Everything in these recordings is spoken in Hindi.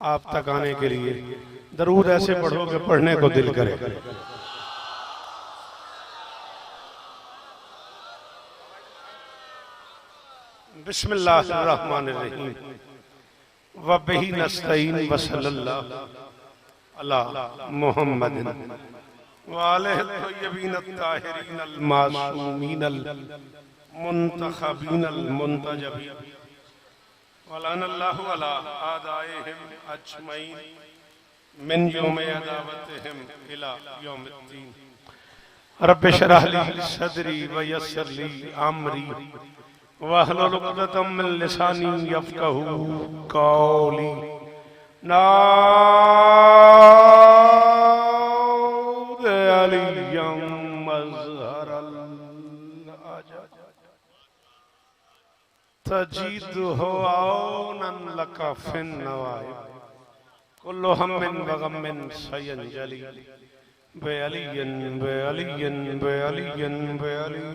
आप तक आने के लिए दरूद ऐसे पढ़ो कि पढ़ने को दिल करे। बिस्मिल्लाहिर्रहमानिर्रहीम व बिही नस्तईन व सल्लल्लाहु अला मुहम्मदिन व आलिहि तय्यबीन अत्ताहिरीन अल मासूमीन अल मुंतखबीन अल मुंतजबीन वलानल्लाहु अला आदाइहिम अजमईन मिन यौम अदावतिहिम इला यौमिद्दीन। रब्बि शरह ली सदरी व यस्सिर ली अमरी वहलुल उक़दतम मिन लिसानी यफ़क़हू क़ौली। नाऊद अलिय्यम मज़हरल अजज तजीदुहु औनन लका फिन नवाइब कुल्लु हम्मिन व गम्मिन सयंजली बेअलियन बेअलियन बेअलियन बेअली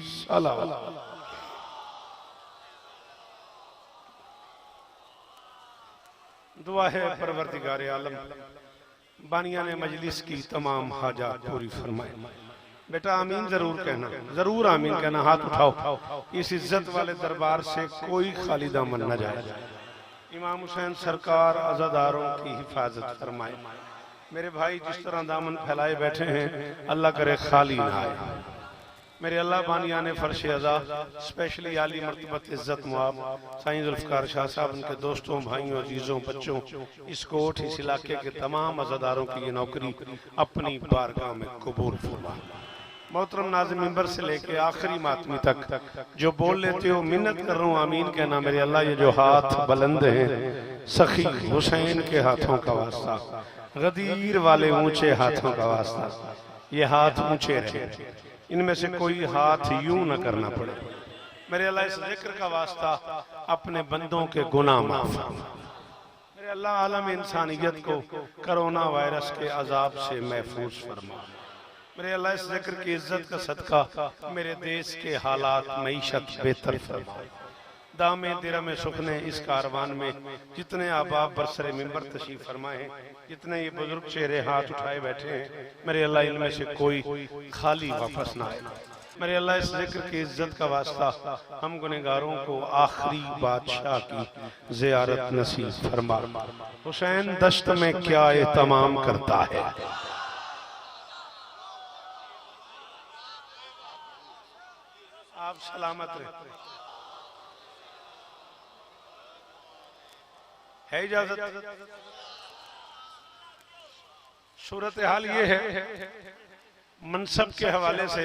सलाम। दुआ है परवरदिगार आलम बानिया ने मजलिस की तमाम हाजात पूरी फरमाए। बेटा आमीन जरूर कहना, जरूर आमीन कहना। हाथ उठाओ, इस इज्जत वाले दरबार से कोई खाली दामन न जाए। इमाम हुसैन सरकार अज़ादारों की हिफाजत फरमाए। मेरे भाई जिस तरह दामन फैलाए बैठे हैं अल्लाह करे खाली ना आए। मेरे अल्लाह बानिया ने फर्श अज़ा स्पेशली आली मर्तबत इज्जत मुआब साईं जुल्फ़िकार शाह साहब, उनके दोस्तों, भाइयों, अजीजों, बच्चों, इस कोट, इस इलाके के तमाम अज़ादारों की ये नौकरी अपनी बारगाह में कबूल फरमा। मोहतरम नाज़िम मिंबर से लेके आखिरी मातमी तक जो बोल लेते हो मिन्नत कर रहा हूँ आमीन कहना। मेरे अल्लाह ये जो हाथ बुलंद हैं सखी हुसैन के हाथों का वास्ता, गदीर वाले ऊंचे हाथों का वास्ता, ये हाथ ऊंचे रहे, इनमें से कोई हाथ यूं न करना पड़े। मेरे अल्लाह इस जिक्र का वास्ता अपने बंदों के गुनाह माफ फरमा। मेरे अल्लाह आलम इंसानियत को कोरोना वायरस के अजाब से महफूज फरमा। मेरे अल्लाह इस जिक्र की इज्जत का सदका मेरे देश के हालात मईशत बेहतर फरमा। दामे दिरमे सुखने इस कारवान में जितने आबाब बरसरे मिंबर तशरीफ फरमाए हैं, जितने ये बुजुर्ग चेहरे हाथ उठाए बैठे हैं, मेरे अल्लाह इनमें से कोई खाली वापस ना आए। मेरे अल्लाह इस जिक्र की इज्जत का वास्ता हम गुनहगारों को आखिरी बादशाह की ज़ियारत नसीब फरमा। हुसैन दश्त में क्या एहतमाम करता है। आप सलामत रहे। है इजाजत। सूरत हाल ये है मनसब के हवाले से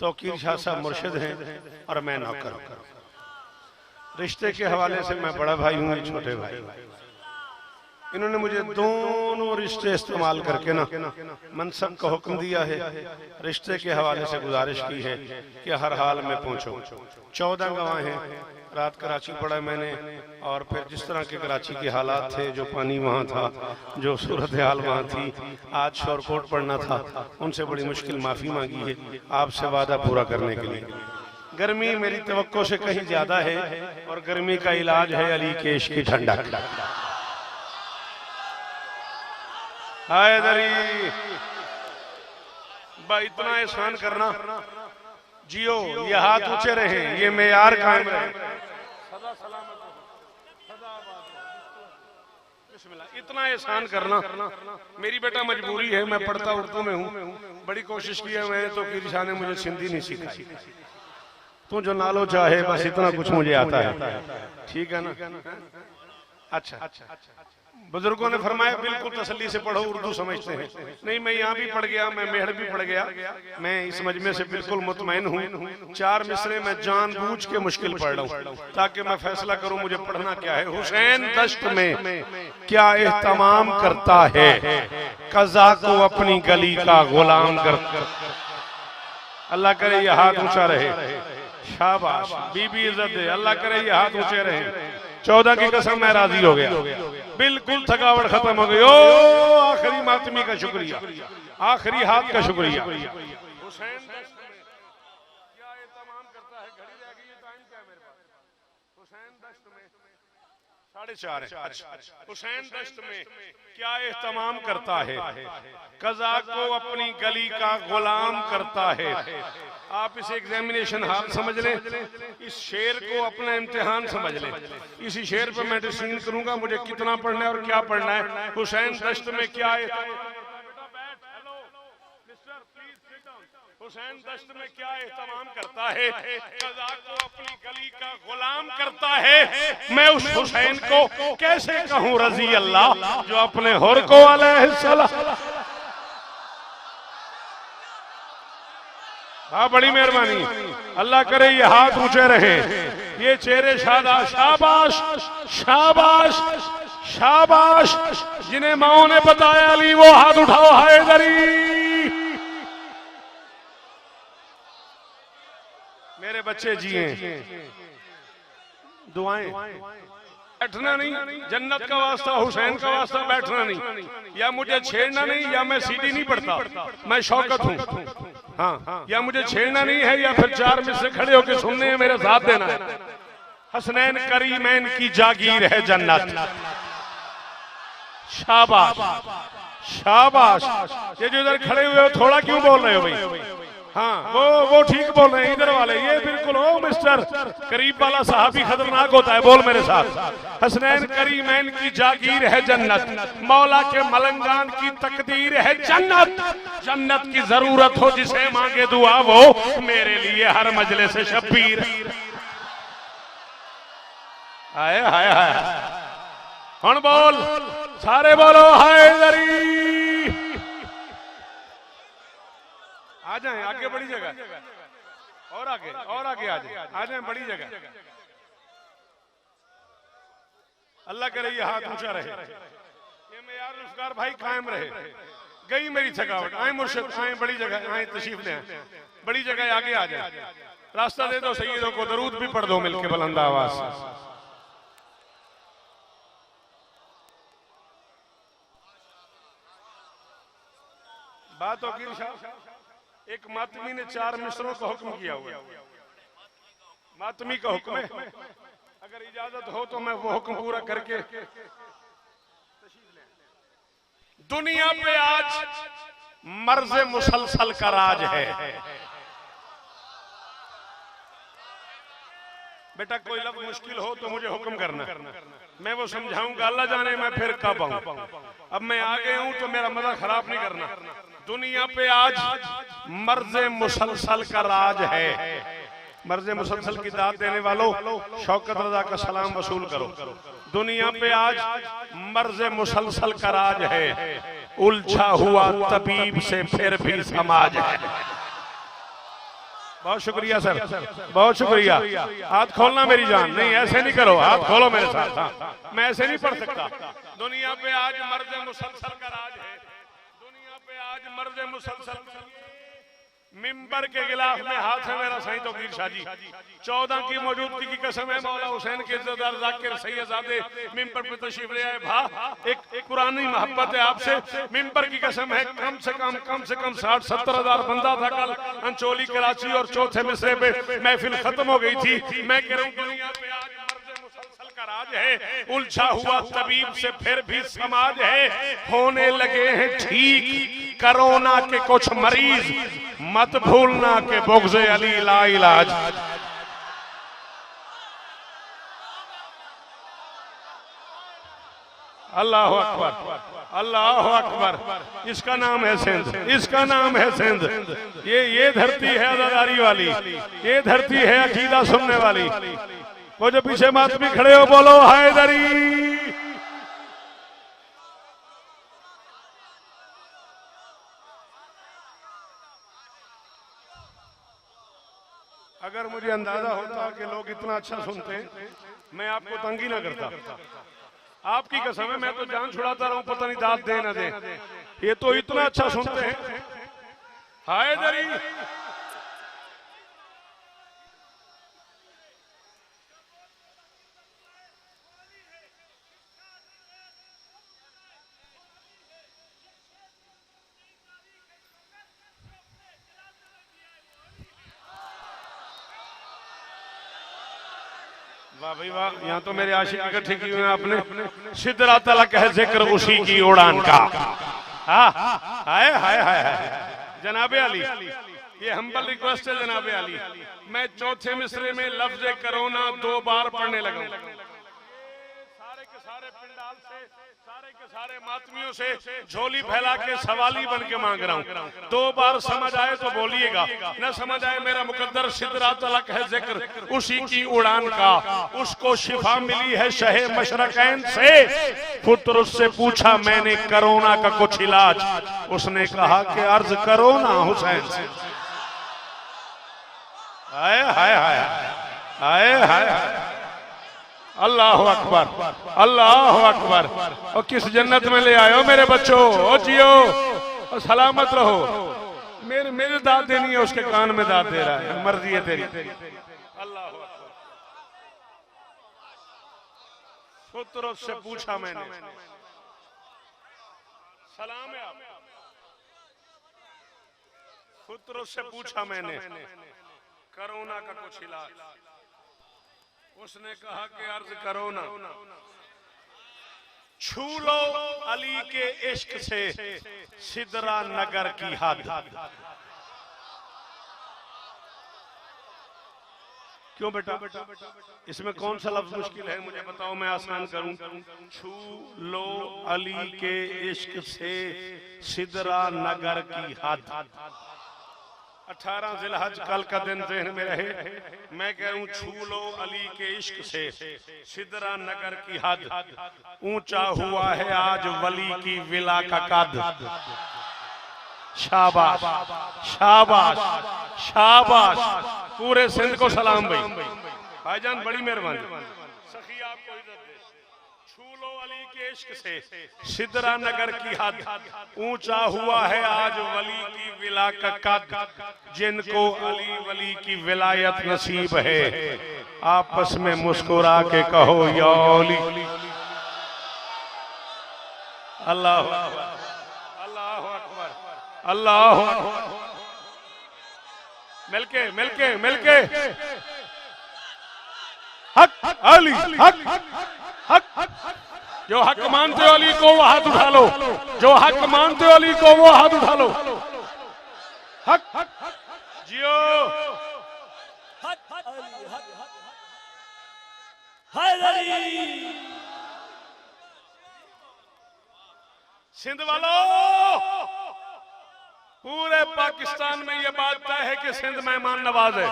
तौकीर शाह साहब मुर्शिद हैं और मैं नौकर हूं। रिश्ते के हवाले से मैं बड़ा भाई हूँ, छोटे भाई। इन्होंने मुझे दोनों रिश्ते इस्तेमाल करके ना मनसब का हुक्म दिया है। रिश्ते के हवाले से गुजारिश की है कि हर हाल में पहुंचो। 14 गवाह हैं। रात कराची पढ़ा मैंने, और फिर जिस तरह के कराची के हालात थे, जो पानी वहाँ था, जो सूरत हाल वहाँ थी, आज शोरकोट पढ़ना था, उनसे बड़ी मुश्किल माफ़ी मांगी है आपसे वादा पूरा करने के लिए। गर्मी मेरी तवक्को से कहीं ज्यादा है और गर्मी का इलाज है अली केश की ठंडक। हैदरी बा इतना एहसान करना जियो, ये हाथ ऊंचे रहे, ये मेयार कायम रहे, सदा सलामत हो, सदा आबाद हो। बिस्मिल्लाह। इतना एहसान करना मेरी बेटा मजबूरी है। मैं पढ़ता उर्दू में हूँ, बड़ी कोशिश की है मैं तो कि शाह ने मुझे सिंधी नहीं सिखाई। तू जो नालो चाहे बस इतना कुछ मुझे आता है, ठीक है ना। अच्छा, बुजुर्गों ने फरमाया बिल्कुल तसल्ली से पढ़ो, उर्दू समझते हैं। नहीं, मैं यहाँ भी पढ़ गया, मैं मेहर भी पढ़ गया, मैं इस मजमे से बिल्कुल मुतमईन हूँ। 4 मिसरे मैं जानबूझ के मुश्किल पढ़ रहा हूँ ताकि मैं फैसला करूँ मुझे पढ़ना क्या है। हुसैन दश्त में क्या एहतमाम करता है, कज़ा को अपनी गली का गुलाम कर। अल्लाह करे ये हाथ ऊंचा रहे। शाबाश बीबी इज्जत दे। अल्लाह करे ये हाथ ऊंचे रहे। 14 की कसम मैं राजी हो गया, बिल्कुल थकावट खत्म हो गई। ओ आखिरी मातमी का शुक्रिया, आखिरी हाथ का शुक्रिया। हुसैन दश्त में क्या एहतमाम करता है। घड़ी रह गई है, टाइम क्या है मेरे पास। हुसैन दश्त में 4.5 है। अच्छा, हुसैन दश्त में क्या एहतमाम करता है? कज़ा को अपनी गली का गुलाम करता है। आप इसे एग्जामिनेशन हाल समझ लें, इस शेर को अपना इम्तिहान समझ लें। इसी शेर पे मैं डिसीजन करूंगा मुझे कितना पढ़ना है और क्या पढ़ना है। हुसैन दश्त में क्या हुसैन दश्त में क्या एहतमाम करता है? कज़ा को अपनी गली का गुलाम करता है। मैं उस हुसैन को कैसे कहूँ रजी अल्लाह जो अपने हुर को अलैहिस्सलाम। हाँ, बड़ी मेहरबानी, अल्लाह करे ये हाथ ऊंचे रहे, ये चेहरे शादा। शाबाश शाबाश शाबाश, जिन्हें माओ ने बताया अली वो हाथ उठाओ। हैदरी, मेरे बच्चे जिए, दुआएं, बैठना नहीं, जन्नत का वास्ता, हुसैन का वास्ता, बैठना नहीं। या मुझे छेड़ना नहीं, या मैं सीढ़ी नहीं पढ़ता, मैं शौकत हूँ। हाँ, या मुझे छेड़ना नहीं है, या फिर 4 में से खड़े होकर सुनने हैं, मेरे साथ देना है। हसनैन करीमैन की जागीर है जन्नत। शाबाश शाबाश, ये जो इधर खड़े हुए हो थोड़ा क्यों बोल रहे हो भाई? हाँ, वो ठीक बोल रहे हैं, इधर वाले ये बिल्कुल। ओ मिस्टर, करीब वाला साहबी खतरनाक होता है, बोल मेरे साथ। हसनैन करीमैन की जागीर है जन्नत, मौला के मलंगान की तकदीर है जन्नत। जन्नत की जरूरत हो जिसे मांगे दुआ वो मेरे लिए हर मजलिस से शब्बीर। हाय हाय हाय, हुन बोल, सारे बोलो हैदरी। आ जाए आगे, बड़ी जगह, और आगे आ जाए बड़ी जगह। अल्लाह करे ये हाथ ऊंचा रहे, ये मेयार रुज़गार भाई कायम रहे। गई मेरी थकावट, आए मुर्शिद, आए बड़ी जगह, आए तशरीफ ले, बड़ी जगह आगे आ जाए। रास्ता दे दो सैयदों को, दरूद भी पढ़ दो मिलके बुलंद आवाज से। बात होगी एक मातमी ने 4 मिसरों का हुक्म किया हुआ, मातमी का हुक्म है। अगर इजाजत हो तो मैं वो हुक्म पूरा करके। दुनिया पे आज मर्ज मुसलसल का राज है। बेटा कोई लफ्ज मुश्किल हो तो मुझे हुक्म करना, मैं वो समझाऊंगा। अल्लाह जाने मैं फिर कब आऊं। अब मैं आ गया हूं तो मेरा मजा खराब नहीं करना। दुनिया पे आज मर्ज मुसलसल का राज है। मर्ज मुसलसल की दाद देने वालों, शौकत रजा का सलाम वसूल करो। दुनिया पे आज मर्ज मुसलसल का राज है। उलझा हुआ तबीब से फिर भी समाज है। बहुत शुक्रिया सर, बहुत शुक्रिया। हाथ खोलना मेरी जान, नहीं ऐसे नहीं करो, हाथ खोलो मेरे साथ। हाँ, मैं ऐसे नहीं पढ़ सकता। दुनिया पे आज मर्ज मुसलसल का राज है। दुनिया पे आज मर्ज मुसलसल। मिंबर के गिलाफ में हाथ है मेरा साईं तौकीर शाह जी। 14 की मौजूदगी की कसम है, मौला हुसैन के इज्जतदार जाकिर सैयदजादे मिंबर पे तशरीफ ले आए। भा एक पुरानी मोहब्बत है आपसे, मिंबर की कसम है। कम से कम 60-70 हजार बंदा था कल अंचोली कराची, और चौथे मिसरे पे महफिल खत्म हो गई थी। मैं कह रहा हूँ दुनिया पे आज मर्ज मुसलसल का राज है। उलझा हुआ तबीब से फिर भी समाज है। होने लगे हैं ठीक कोरोना के कुछ मरीज, मत भूलना कि बुग़्ज़ अली ला इलाज। अल्लाह अकबर, अल्लाह अकबर। इसका नाम है सिंध, इसका नाम है सिंध। ये धरती है अज़ादारी वाली, ये धरती है अकीदा सुनने वाली। वो जो पीछे मातमी खड़े हो बोलो हैदरी। अगर मुझे अंदाजा होता कि लोग इतना अच्छा सुनते हैं, मैं आपको तंगी ना करता। आपकी कसम है, मैं तो जान छुड़ाता रहूं, पता नहीं दाद दे ना दे। ये तो इतना अच्छा सुनते हैं। हैदरी, वाह भाई वाह, यहाँ तो मेरे आशिक इकट्ठे किए हुए हैं आपने। सिदरा तलक है जिक्र उसी की उड़ान का। हाँ हाय हाय हाय हाय जनाबे अली, ये हम्बल रिक्वेस्ट है जनाबे अली। मैं चौथे मिसरे में लफ्ज करोना 2 बार पढ़ने लगा। सारे के सारे पिंडाल से, सारे के सारे मातमियों से झोली फैला के सवाली बन के मांग रहा हूँ। 2 बार समझ आए तो बोलिएगा, न समझ आए मेरा मुकद्दर सिदरा तलक है जिक्र उसी की उड़ान का। उसको शिफा मिली है शहे मशरकैन से, पुत्र उससे पूछा मैंने कोरोना का कुछ इलाज, उसने कहा कि अर्ज करो ना हुसैन से। हाय हाय हाय हाय हाय अल्लाह अकबर अल्लाह अकबर। और किस जन्नत में ले आयो मेरे बच्चों, ओ जियो और सलामत रहो। मेरे दाद देनी है, उसके कान में दाद दे रहा है, मर्जी है तेरी। अल्लाह अकबर। पुत्र से पूछा मैंने, सलाम है आप। पुत्र से पूछा मैंने कोरोना का कुछ इलाज, उसने कहा कि अर्ज करो ना। छू लो अली के इश्क से सिदरा नगर की हद। क्यों बेटा, इसमें कौन सा लफ्ज मुश्किल है मुझे बताओ, मैं आसान करूं। छू लो अली के इश्क से सिदरा नगर की हद। 18 जिलहज कल का दिन ज़हन में रहे। मैं कह रहा हूं छू लो अली के इश्क से सिदरा नगर की हद, ऊंचा हुआ है आज वली की विला का कद। शाबाश शाबाश शाबाश, पूरे सिंध को सलाम भाई। भाईजान बड़ी मेहरबानी, सखी आपको इज्जत दे। छू लो अली के इश्क से सिदरा नगर की हद, ऊंचा हुआ है आज वली की विला का कद। जिनको अली वली की विलायत नसीब है, आपस में मुस्कुरा के कहो या अली। अल्लाह अल्लाह अकबर अल्लाह अकबर। मिलके मिलके मिलके हक अली हक हक। जो हक मानते हो अली को वो हाथ उठा लो, जो हक मानते हो अली को वो हाथ उठा लो। हक जियो हक अली हक अली। सिंध वालों, पूरे पाकिस्तान में ये बात तय है कि सिंध मेहमान नवाज है।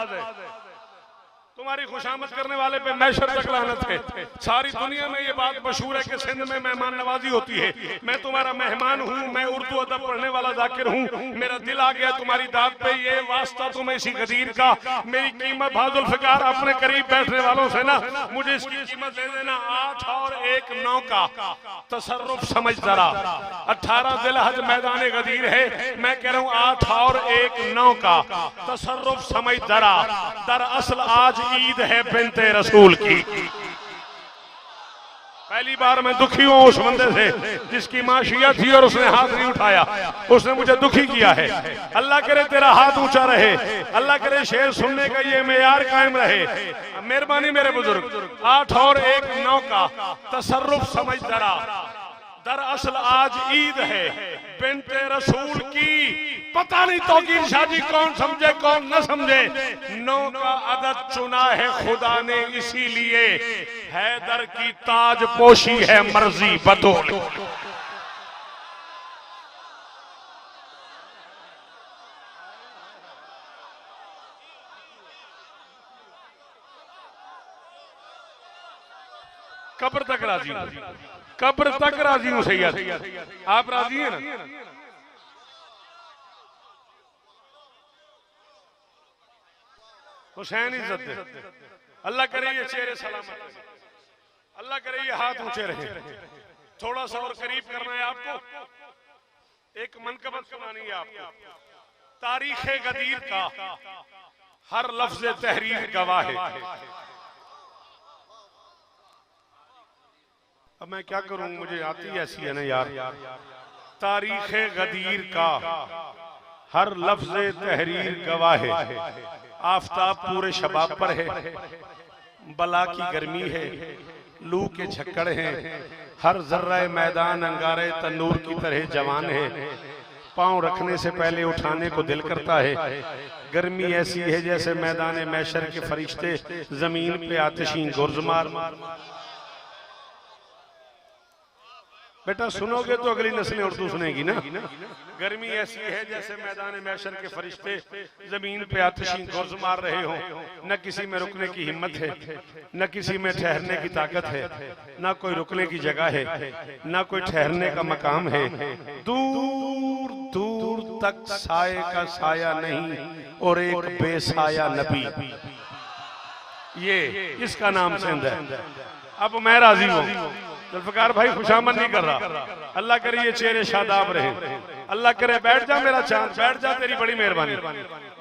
तुम्हारी खुशामद करने वाले पे मैशर तक लानत है। सारी दुनिया में ये बात मशहूर है कि सिंध में मेहमान नवाजी होती है। मैं तुम्हारा मेहमान हूँ, मैं उर्दू अदब पढ़ने वाला जाकिर हूँ। मेरा दिल आ गया तुम्हारी दाद पे, ये वास्ता तुम्हें इसी गदीर का। मेरी कीमत बहादुर फिकार अपने करीब बैठने वालों से ना, मुझे इसकी कीमत दे देना 8 और 1 9 का तसर्रुफ समझ जरा। 18 जिलहज मैदान गदीर है, मैं कह रहा हूँ 8 और 1 9 का तसर्रुफ समझ जरा। दरअसल आज ईद है बिन्ते रसूल की। पहली बार मैं दुखी हूं उस बंदे से जिसकी मां शिया थी और उसने हाथ नहीं उठाया, उसने मुझे दुखी किया है। अल्लाह करे तेरा हाथ ऊंचा रहे, अल्लाह करे शेर सुनने का ये मेयार कायम रहे। मेहरबानी मेरे बुजुर्ग, 8 और 1 9 का तसर्रुफ समझ जरा। दरअसल आज ईद है बिन्ते रसूल की। पता नहीं तौकीर शादी कौन समझे कौन न समझे, 9 का अदद चुना है खुदा ने इसीलिए। हैदर की ताज पोशी है मर्जी बतौल। कब्र तक राजी हूं, कब्र तक राजी हूं सैयद। आप राजी हैं ना? हुसैन इज्जत दे। अल्लाह करे ये चेहरे सलामत रहे, अल्लाह करे ये हाथ ऊंचे रहे। थोड़ा सा और करीब करना है आपको, एक मनकबत सुनानी है आपको। तारीख गदीर का हर लफ्ज तहरीर गवाह है। अब मैं क्या करूं, मुझे आती ऐसी है ना यार। तारीख गदीर का हर लफ्ज तहरीर गवाह है। आफताब पूरे शबाब पर है, बला की गर्मी है, लू के झक्कड़ हैं, हर जर्रा मैदान अंगारे तंदूर की तरह जवान है, पांव रखने से पहले उठाने को दिल करता है, गर्मी ऐसी है जैसे मैदान मैशर के फरिश्ते जमीन पे आतिशी गुर्जमार। बेटा सुनोगे तो अगली नस्लें उर्दू सुनेगी ना। गर्मी ऐसी है जैसे मैदान मैशर के फरिश्ते जमीन पे आतिशी गुर्ज मार रहे हो, न किसी में रुकने की हिम्मत है, न किसी में ठहरने की ताकत है, न कोई रुकने की जगह है, न कोई ठहरने का मकाम है, दूर दूर तक साये का साया नहीं और एक बेसाया नबी। ये इसका नाम सिंध है। अब मैं राजी हूँ, जुल्फकार भाई खुशामद नहीं कर रहा, अल्लाह करे ये चेहरे शादाब रहे, अल्लाह करे बैठ जा मेरा चांद, बैठ जा, तेरी बड़ी मेहरबानी।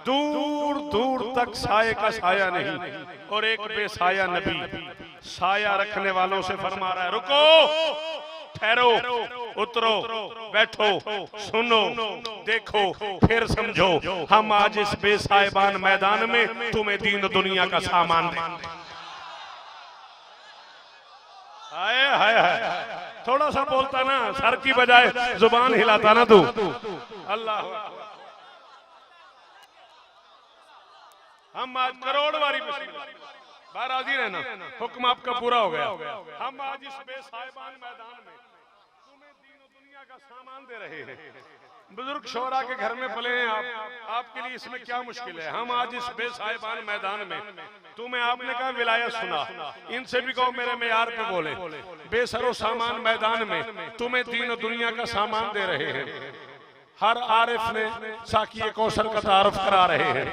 दूर दूर तक साये का साया नहीं और एक बेसाया नबी, साया रखने वालों से फरमा रहा है रुको, ठहरो, उतरो, बैठो, सुनो, देखो, फिर समझो, हम आज इस बेसाहिबान मैदान में तुम्हें दीन दुनिया का सामान दें। हाय हाय हाय, थोड़ा सा बोलता ना, सर की बजाय जुबान हिलाता ना तू। अल्लाह, हम आज करोड़वारी बाराजी रहना, हुक्म आपका पूरा हो गया। हम आज इस बेसाहिबान मैदान में तुम्हें दीन दुनिया का सामान दे रहे हैं। बुजुर्ग शोरा के घर में पले हैं आप, आपके लिए इसमें क्या मुश्किल है। हम आज इस बेसाहिबान मैदान में तुम्हें, आपने कहा विलायत सुना, इनसे भी कहो मेरे मेयार पे बोले, बेसरो सामान मैदान में तुम्हें दीन दुनिया का सामान दे रहे हैं। हर आरिफ ने साकी कौसर का तारुफ करा रहे हैं,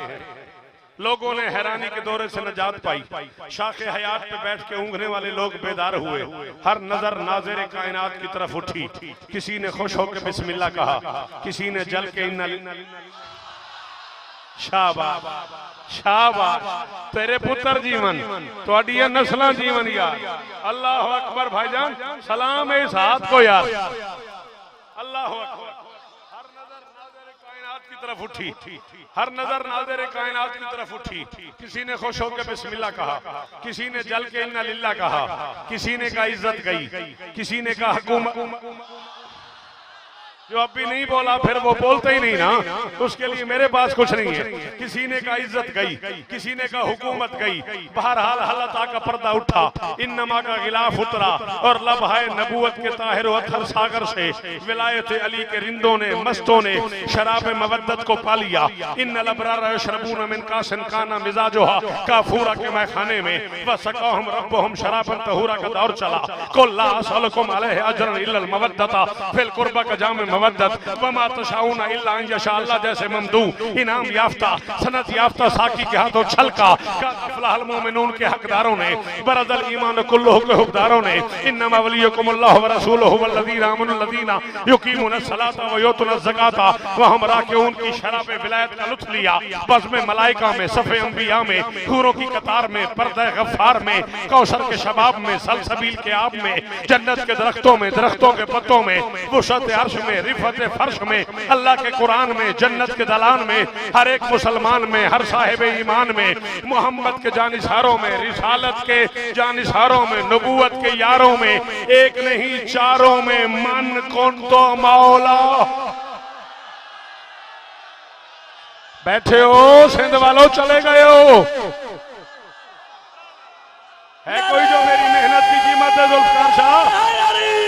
लोगों ने हैरानी के दौरे से नजात पाई, शाखे हयात पे बैठ के ऊँघने वाले लोग बेदार हुए, हर नजर नाज़िर कायनात की तरफ उठी, किसी ने खुश होकर बिस्मिल्लाह कहा, किसी ने जल के इन्ना। शाबाश शाबाश, तेरे पुत्र जीवन, थोड़ी नस्ल जीवन यार। अल्लाह अकबर भाईजान, सलाम है इस हाथ को यार। अल्लाह अकबर, हर नजर नाज़िर कायनात की तरफ उठी, हर नजर नाज़िर कायनात की तरफ उठी, किसी ने खुश होकर बिस्मिल्लाह कहा, किसी ने जल के इन्ना लिल्लाह कहा, किसी ने कहा इज्जत गई, किसी ने कहा हुकूमत। जो अब भी नहीं बोला फिर वो बोलते ही नहीं ना, उसके लिए मेरे पास कुछ नहीं है। किसी ने कहा इज्जत गई, किसी ने कहा हुकूमत गई, बहरहाल हलता का पर्दा उठा, इन्नमा का गिलाफ उतरा और लब है नबूवत के ताहिर अथर सागर से विलायत अली के रिंदों ने, मस्तों ने शराब मवद्दत को पा लिया। इन्नल अबरार यशरबून मिन कासिन काना मिजाजुहा काफूरा के मैखाने में वसक़ाहुम रब्बुहुम शराबन तहूरा का दौर चला। कुल ला असअलुकुम अलैहि अजरन इल्लल मवद्दता फिल कुर्बा का जाम मवद्दत वमा तशाऊना इल्ला अन यशा अल्लाह जैसे ममदू इनाम याफ्ता सनत याफ्ता साकी के हाथों छलका अफलाहल मोमिनून के हकदारों ने, बरदल ईमान कुल्लुहु के हुक्मदारों ने, इन्नमा वलियुकुमुल्लाहु व रसूलुहु वल्लज़ीना आमनु लज़ीना युकीमुनस सलाता व युतूनज़ ज़काता व हम राकिऊन की शराब विलायत का लुत्फ लिया। बज़्म मलाइका में, सफ़े अंबिया में, हूरों की कतार में, पर्दे गफ्फार में, कौसर के शबाब में, सलसबील के आब में, जन्नत के दरख्तों में, दरख्तों के पत्तों में, वुसअत अर्श में, रिफत फर्श में, अल्लाह के कुरान में, जन्नत के दलान में, हर एक मुसलमान में, हर साहिब ईमान में, मोहम्मद के जानिसारों में, रिसालत के जानिसारों में, नबूवत के यारों में, एक नहीं चारों में, मन कौन तो मौला। बैठे हो सिंध वालों, चले गए हो, है कोई जो मेरी मेहनत की कीमत है? जुल्फकार शाह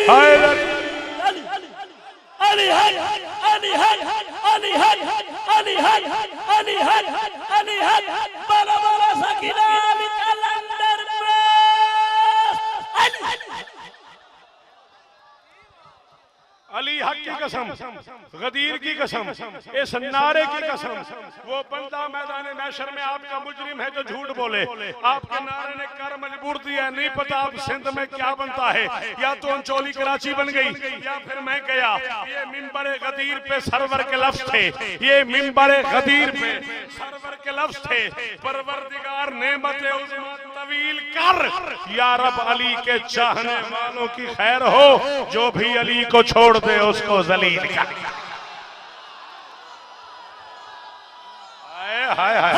हाय अली है, अली है, अली है, अली है, अली है, अली है, बाला बाला सकीना अली कलंदर अली हक की कसम, गदीर की कसम, इस नारे की कसम, वो बंदा मैदान मैशर में आपका मुजरिम है जो झूठ बोले, आपके नारे ने कर मजबूर दिया। नहीं पता अब सिंध में क्या बनता है, या तो अंचोली कराची बन गई या फिर मैं गया। ये मिंबर गदीर पे सरवर के लफ्ज थे, ये मिंबर गदीर पे सरवर के लफ्ज थे। परवरदिगार नेमत उज़्मा तवील कर, या रब अली के चाहने वालों की खैर हो, जो भी अली को छोड़ दे उसको जलील कर। हाय हाय हाय।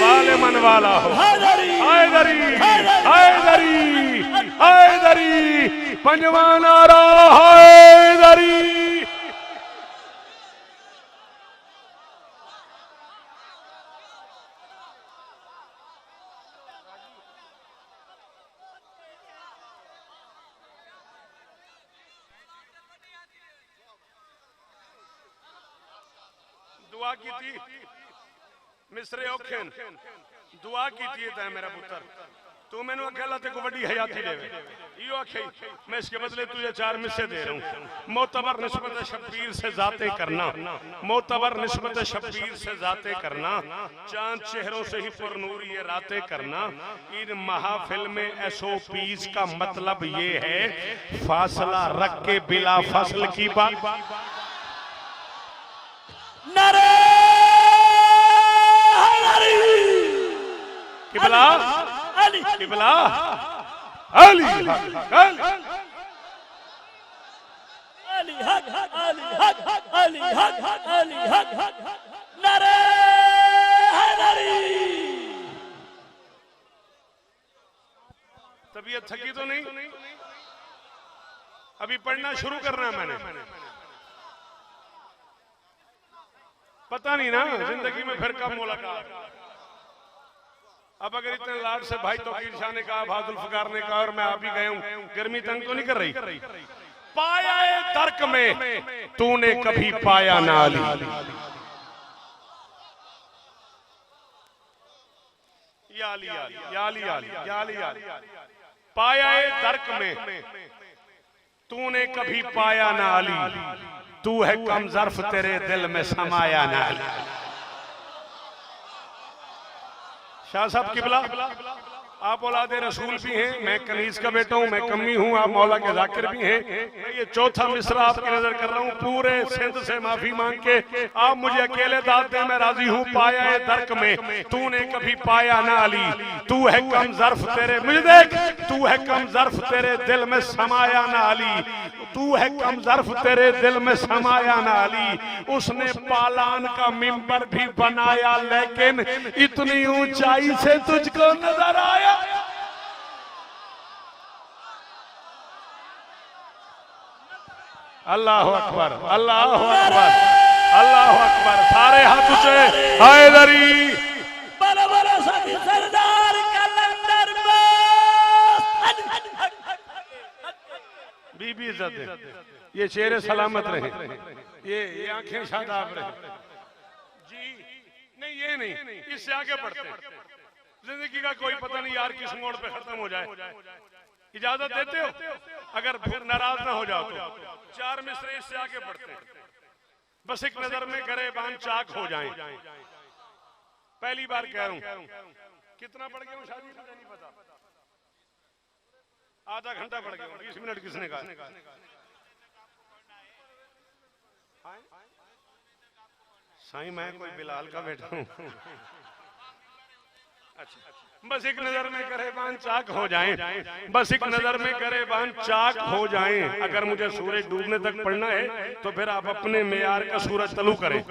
वाले मन वाला हो। हैदरी हैदरी हैदरी पंजवा नारा हैदरी। दुआ की थी मिसरे औखेन दुआ की थी तै मेरा पुत्र तू मैंने अकेला ते को बड़ी हयाती देवे यो आखे मैं इसके बदले तुझे 4 मिस्से दे रहा हूं। मोतबर निस्बत शब्बीर से जाते करना, मोतबर निस्बत शब्बीर से जाते करना, चांद चेहरों से ही पुरनूर ये रातें करना। इन महाफिल में SOPs का मतलब ये है फासला रख के बिला फसल की बात। नारे किबला किबला अली अली हक अली हक अली हक अली हक नारे हैदरी। तबीयत थकी तो नहीं? अभी पढ़ना शुरू करना है मैंने। पता नहीं ना जिंदगी में फिर कब मुलाकात। अब अगर इतने लाड से भाई तौकीर शाह ने कहा, बहादुर फकार ने कहा और मैं आप ही गए हूं, गर्मी तंग तो नहीं कर रही? पाया है तर्क में तूने कभी पाया ना अली। या अली या अली या अली पाया है तर्क में तूने कभी पाया ना अली। तू है कम ज़र्फ तेरे दिल में समाया ना अली। शाह साहब किबला आप औलादे रसूल भी हैं, मैं कनीज का बेटा हूं, मैं कमी हूं, आप मौला के जाकिर भी हैं। मैं ये चौथा मिसरा आपकी नजर कर रहा हूं। पूरे सिंध से माफी मांग के आप मुझे अकेले दाद दें, मैं राजी हूं। पाया है दर्क में तूने कभी पाया ना अली। तू है कम ज़र्फ तेरे, मुझे देख, तू है कम ज़र्फ तेरे दिल में समाया ना अली। तू है कम ज़र्फ तेरे दिल में समाया ना अली। उसने पालान का मिंबर भी बनाया लेकिन इतनी ऊंचाई से तुझको नजर आया। अल्लाह अकबर अल्लाह अकबर अल्लाह अकबर। सारे हाथ ऊंचे। हैदरी बड़ा बड़ा साथी सरदार कलंदर बीबी इज्जत, ये चेहरे सलामत रहे, ये आंखें शादाब रहे जी। नहीं ये नहीं, इससे आगे बढ़ते हैं। जिंदगी का कोई पता नहीं यार किस मोड़ पे खत्म हो जाए। इजाजत देते हो? अगर नाराज ना हो जाओ तो 4 मिसरे इससे आगे बढ़ते हैं। बस एक नजर में गरेबान चाक हो जाएं। पहली बार कह रहा हूं, कितना पढ़ गया हूं शादी मुझे नहीं पता, आधा घंटा पढ़ गया हूं। 20 मिनट किसने कहा? साईं मैं कोई बिलाल का बेटा हूं। अच्छा, बस एक नजर में गरेबान चाक हो जाएं, बस एक नजर में गरेबान चाक हो जाएं। अगर मुझे सूरज डूबने तक पढ़ना है तो फिर आप अपने मेयार का सूरज तलू करें,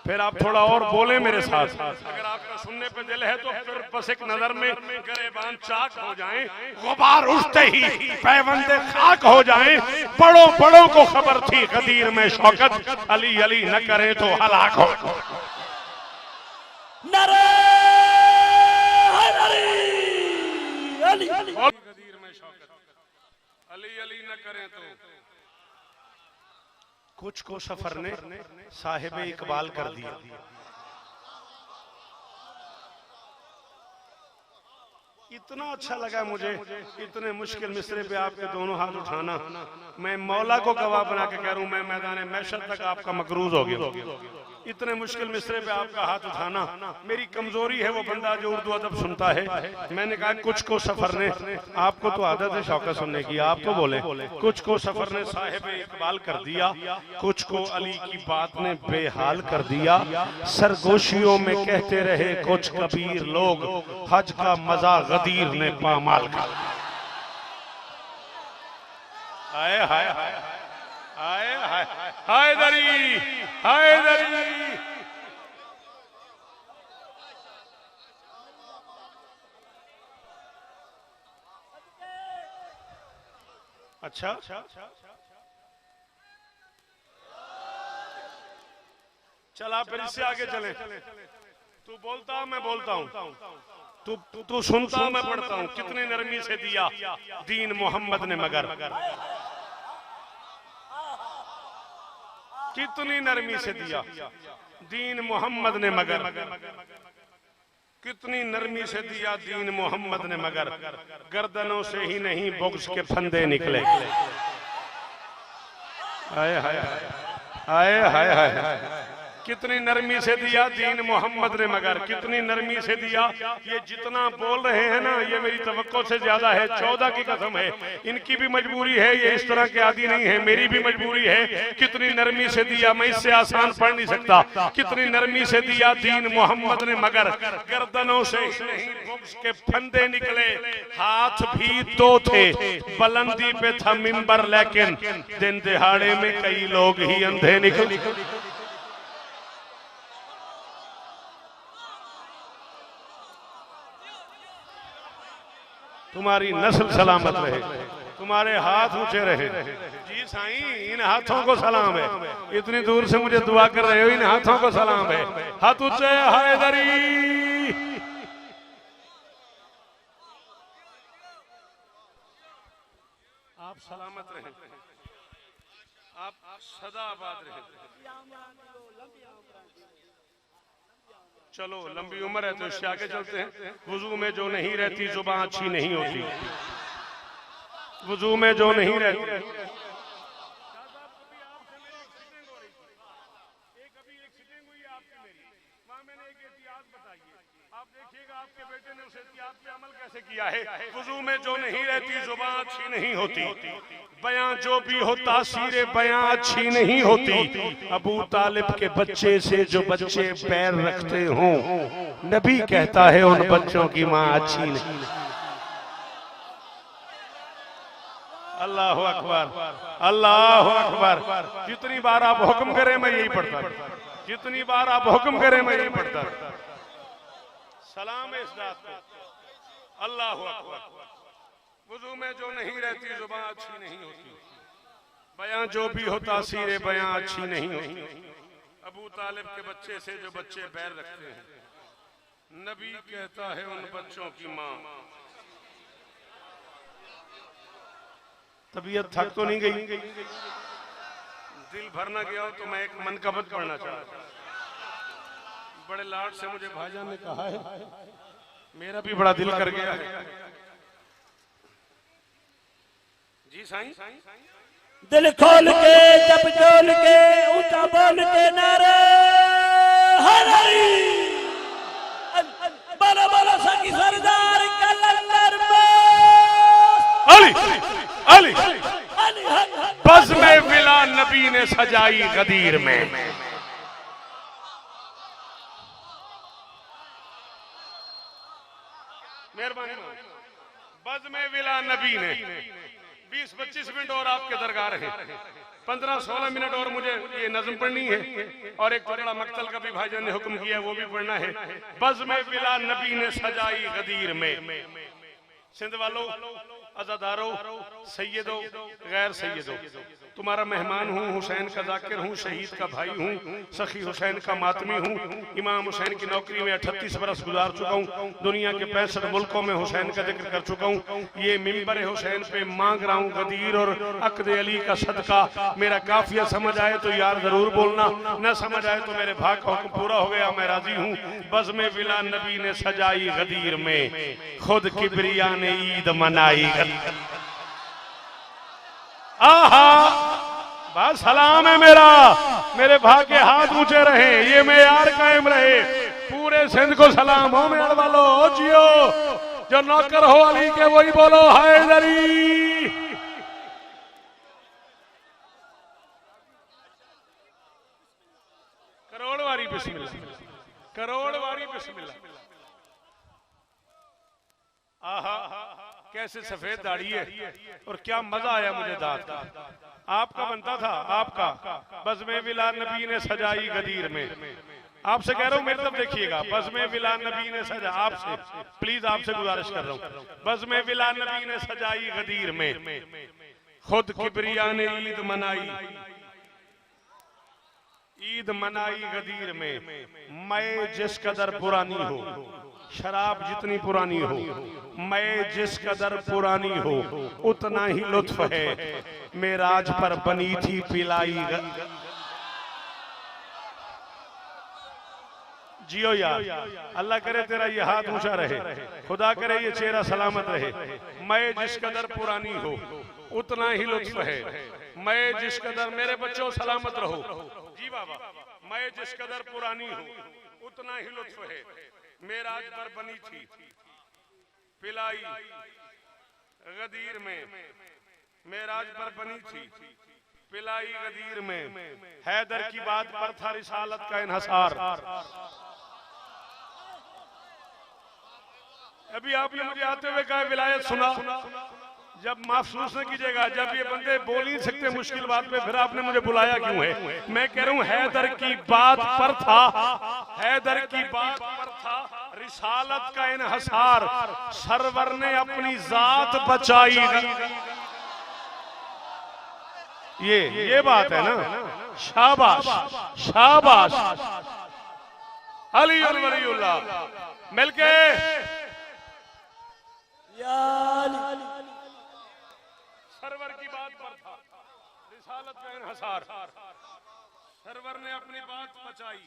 फिर आप थोड़ा और बोले मेरे साथ। अगर आपका सुनने पे दिल है तो फिर बस एक नजर में गरेबान चाक हो जाएं, गुबार उठते ही पैवंदे खाक हो जाएं। बड़ों बड़ों को खबर थी गदीर में शौकत, अली अली न करें तो हलाक हो। गदीर में शौकत, अली अली न करें तो। कुछ को सफर ने साहिब इकबाल कर दिया। इतना अच्छा लगा मुझे इतने मुश्किल मिसरे पे आपके दोनों हाथ उठाना। मैं मौला को गवाह बना के कह रहा हूं, मैं मैदान महशर तक आपका मकरूज हो गया। इतने मुश्किल मिसरे पे आपका हाथ उठाना मेरी कमजोरी है। वो बंदा जो उर्दू अदब सुनता है, मैंने कहा कुछ को सफर ने, आपको तो आदत है शौकत सुनने की, आप तो बोले। कुछ को सफर ने साहिब इकबाल कर दिया, कुछ को अली की बात ने बेहाल कर दिया। सरगोशियों में कहते रहे कुछ कबीर लोग, हज का मजा गदीर ने पामाल कर। हाय हाय हाय हाय हाय हैदरी हैदरी अच्छा, चला फिर इससे आगे चले। तू बोलता मैं बोलता हूँ, तू सुनता मैं पढ़ता हूँ। कितनी नरमी से दिया दीन मोहम्मद ने मगर, कितनी नरमी से दिया दीन मोहम्मद ने मगर, कितनी नरमी से दिया दीन मोहम्मद ने मगर, गर्दनों से ही नहीं बुग़्ज़ के फंदे निकले। हाय हाय हाय हाय हाय, कितनी नरमी से दिया दीन मोहम्मद ने मगर, कितनी नरमी से दिया। ये जितना बोल रहे हैं ना, ये मेरी तवक्को से ज्यादा है। 14 की कसम है, इनकी भी मजबूरी है, ये इस तरह के आदि नहीं है, मेरी भी मजबूरी है। कितनी नरमी से दिया, मैं इससे आसान पढ़ नहीं सकता। कितनी नरमी से दिया दीन मोहम्मद ने मगर, गर्दनों से नहीं बुग़्ज़ के फंदे निकले। हाथ भी दो थे, बुलंदी पे था मिंबर, लेकिन दिन दिहाड़े में कई लोग ही अंधे निकले। तुम्हारी नस्ल सलामत रहे, तुम्हारे हाथ ऊंचे रहे। जी साईं, इन हाथों को सलाम है। इतनी दूर से मुझे दुआ कर रहे हो, इन हाथों को सलाम है। हाथ ऊंचे, हैदरी। आप सलामत रहे, आप सदा आबाद रहे। चलो, लंबी उम्र है तो इससे आगे चलते हैं। वुजू में जो नहीं रहती जुबान अच्छी नहीं होती, वुजू में जो नहीं रहती। आप देखिएगा आपके बेटे ने उस एहतियात पे अमल कैसे किया है। वुजू में जो नहीं रहती जुबान अच्छी नहीं होती, बयां जो भी हो तासीर बयां अच्छी नहीं होती। अबू तालिब के बच्चे से जो बच्चे पैर रखते हों, नबी कहता है उन बच्चों की मां अच्छी नहीं। अल्लाह अकबर, अल्लाह अकबर। जितनी बार आप हुक्म करें मैं यही पढ़ता, जितनी बार आप हुक्म करें मैं यही पढ़ता। सलाम है इस बात को। अल्लाह अकबर। वुजू में जो नहीं रहती जुबान अच्छी नहीं होती, बयां जो भी हो तासीर बयां अच्छी नहीं होती। अबू तालिब के बच्चे से जो बच्चे पैर रखते हैं, नबी कहता है उन बच्चों की मां। तबीयत थक तो नहीं गई? दिल भर ना गया हो तो मैं एक मनकबत पढ़ना चाहता। बड़े लाड से मुझे भाईजान ने कहा है, मेरा भी बड़ा दिल कर गया है। जी साईं, दिल खोल के जब जोल के ऊंचा बोल के नारे हैदरी, बोलो बोलो सखी सरदार कलंदर अली अली बज़ में विला नबी ने सजाई गदीर में। मेहरबानी, बज़ में विला नबी ने 20-25 मिनट और आपके दरगाह रहे, 15-16 मिनट और मुझे ये नज़म पढ़नी है, और एक टुकड़ा मक्तल का भी भाईजान ने हुक्म किया वो भी पढ़ना है। बज़ में विला नबी ने सजाई गदीर में। सिंध वालों, अज़ादारों, सैयदों, गैर सैयदों, तुम्हारा मेहमान हूँ, हुसैन का जाकिर हूँ, शहीद का भाई हूँ, सखी हुसैन का मातमी हूँ। इमाम हुसैन की नौकरी में 38 बरस गुजार चुका हूँ। दुनिया के 65 मुल्कों में हुसैन का जिक्र कर चुका हूँ। ये मिंबर हुसैन पे मांग रहा हूँ गदीर और अक़द अली का सदका। मेरा काफिया समझ आए तो यार जरूर बोलना, न समझ आए तो मेरे भाग का हुक्म पूरा हो गया, मैं राजी हूँ। बज़ में विला नबी ने सजाई गदीर में, खुद किबरिया ने ईद मनाई। आहा, बस सलाम है मेरा, मेरे भाग के हाथ ऊंचे रहे, ये मेयार कायम रहे। पूरे सिंध को सलाम हो मेरे वालों, हो जियो। जो नौकर हो अली के वही बोलो हैदरी। करोड़ वारी बिस्मिल्लाह, करोड़ वारी बिस्मिल्लाह। आहा, कैसे सफेद दाढ़ी है और क्या मजा आया मुझे दांत का। आपका बनता था, आपका। बज़ में विला नबी ने सजाई गदीर में। आपसे कह रहा हूं मेरी तरफ देखिएगा। बज़ में विला नबी ने सजा, आपसे प्लीज आपसे गुजारिश कर रहा हूं। बज़ में विला नबी ने सजाई गदीर में, खुद किबरिया ने ईद मनाई गदीर में। मैं जिस कदर पुरानी हो, शराब जितनी पुरानी हो, मैं जिस कदर पुरानी हो, उतना ही लुत्फ है मेराज पर बनी थी पिलाई। जियो यार, अल्लाह करे तेरा ये हाथ ऊंचा रहे, खुदा करे ये चेहरा सलामत रहे। मैं जिस कदर पुरानी हो उतना ही लुत्फ है, मैं जिस कदर, मेरे बच्चों सलामत रहो जी बाबा, मैं जिस कदर पुरानी हूँ उतना ही लुत्फ है मेराज पर बनी थी पिलाई गदीर में। मेराज पर बनी थी पिलाई गदीर में। हैदर की बात पर था रिसालत का इन्हसार। अभी आपने मुझे आते हुए कहा विलायत सुना, जब महसूस न कीजिएगा, जब ये बंदे बोल नहीं सकते मुश्किल बात पे, फिर आपने मुझे बुलाया क्यों है? मैं कह रहा हूं हैदर की बात पर था, हैदर की बात पर था रिसालत का इन्हसार, सरवर ने अपनी जात बचाई। ये बात है ना। शाबाश शाबाश, अली और वलीउल्लाह मिलके सरवर की बात पर था रिसालत का इन्हसार, सरवर ने अपनी बात बचाई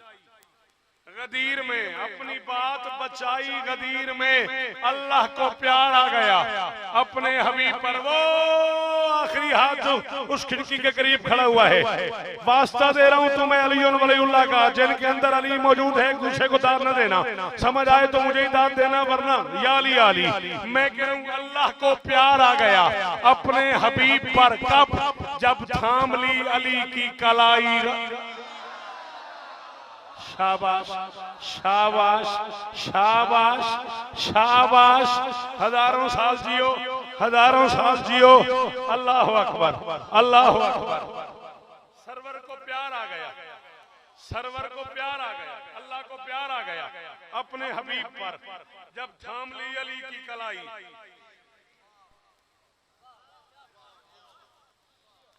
गदीर में, अपनी बात बचाई गदीर में। अल्लाह को प्यार आ गया अपने हबीब पर। वो आखिरी हाथ उस खिड़की के करीब खड़ा हुआ है। वास्ता दे रहा हूं तुम्हें अली और वलीउल्लाह का, जिनके अंदर अली मौजूद है, एक दूसरे को दाद न देना, समझ आए तो मुझे ही दाद देना, वरना या अली अली। मैं कह रहा हूं अल्लाह को प्यार आ गया अपने हबीब पर। कब? जब थाम ली अली की कलाई। शाबाश शाबाश शाबाश शाबाश, हजारों साल जियो, हजारों साल जियो। अल्लाह अकबर अल्लाह अकबर। सरवर को प्यार आ गया, सरवर को प्यार आ गया, अल्लाह को प्यार आ गया अपने हबीब पर, जब थाम ली अली की कलाई।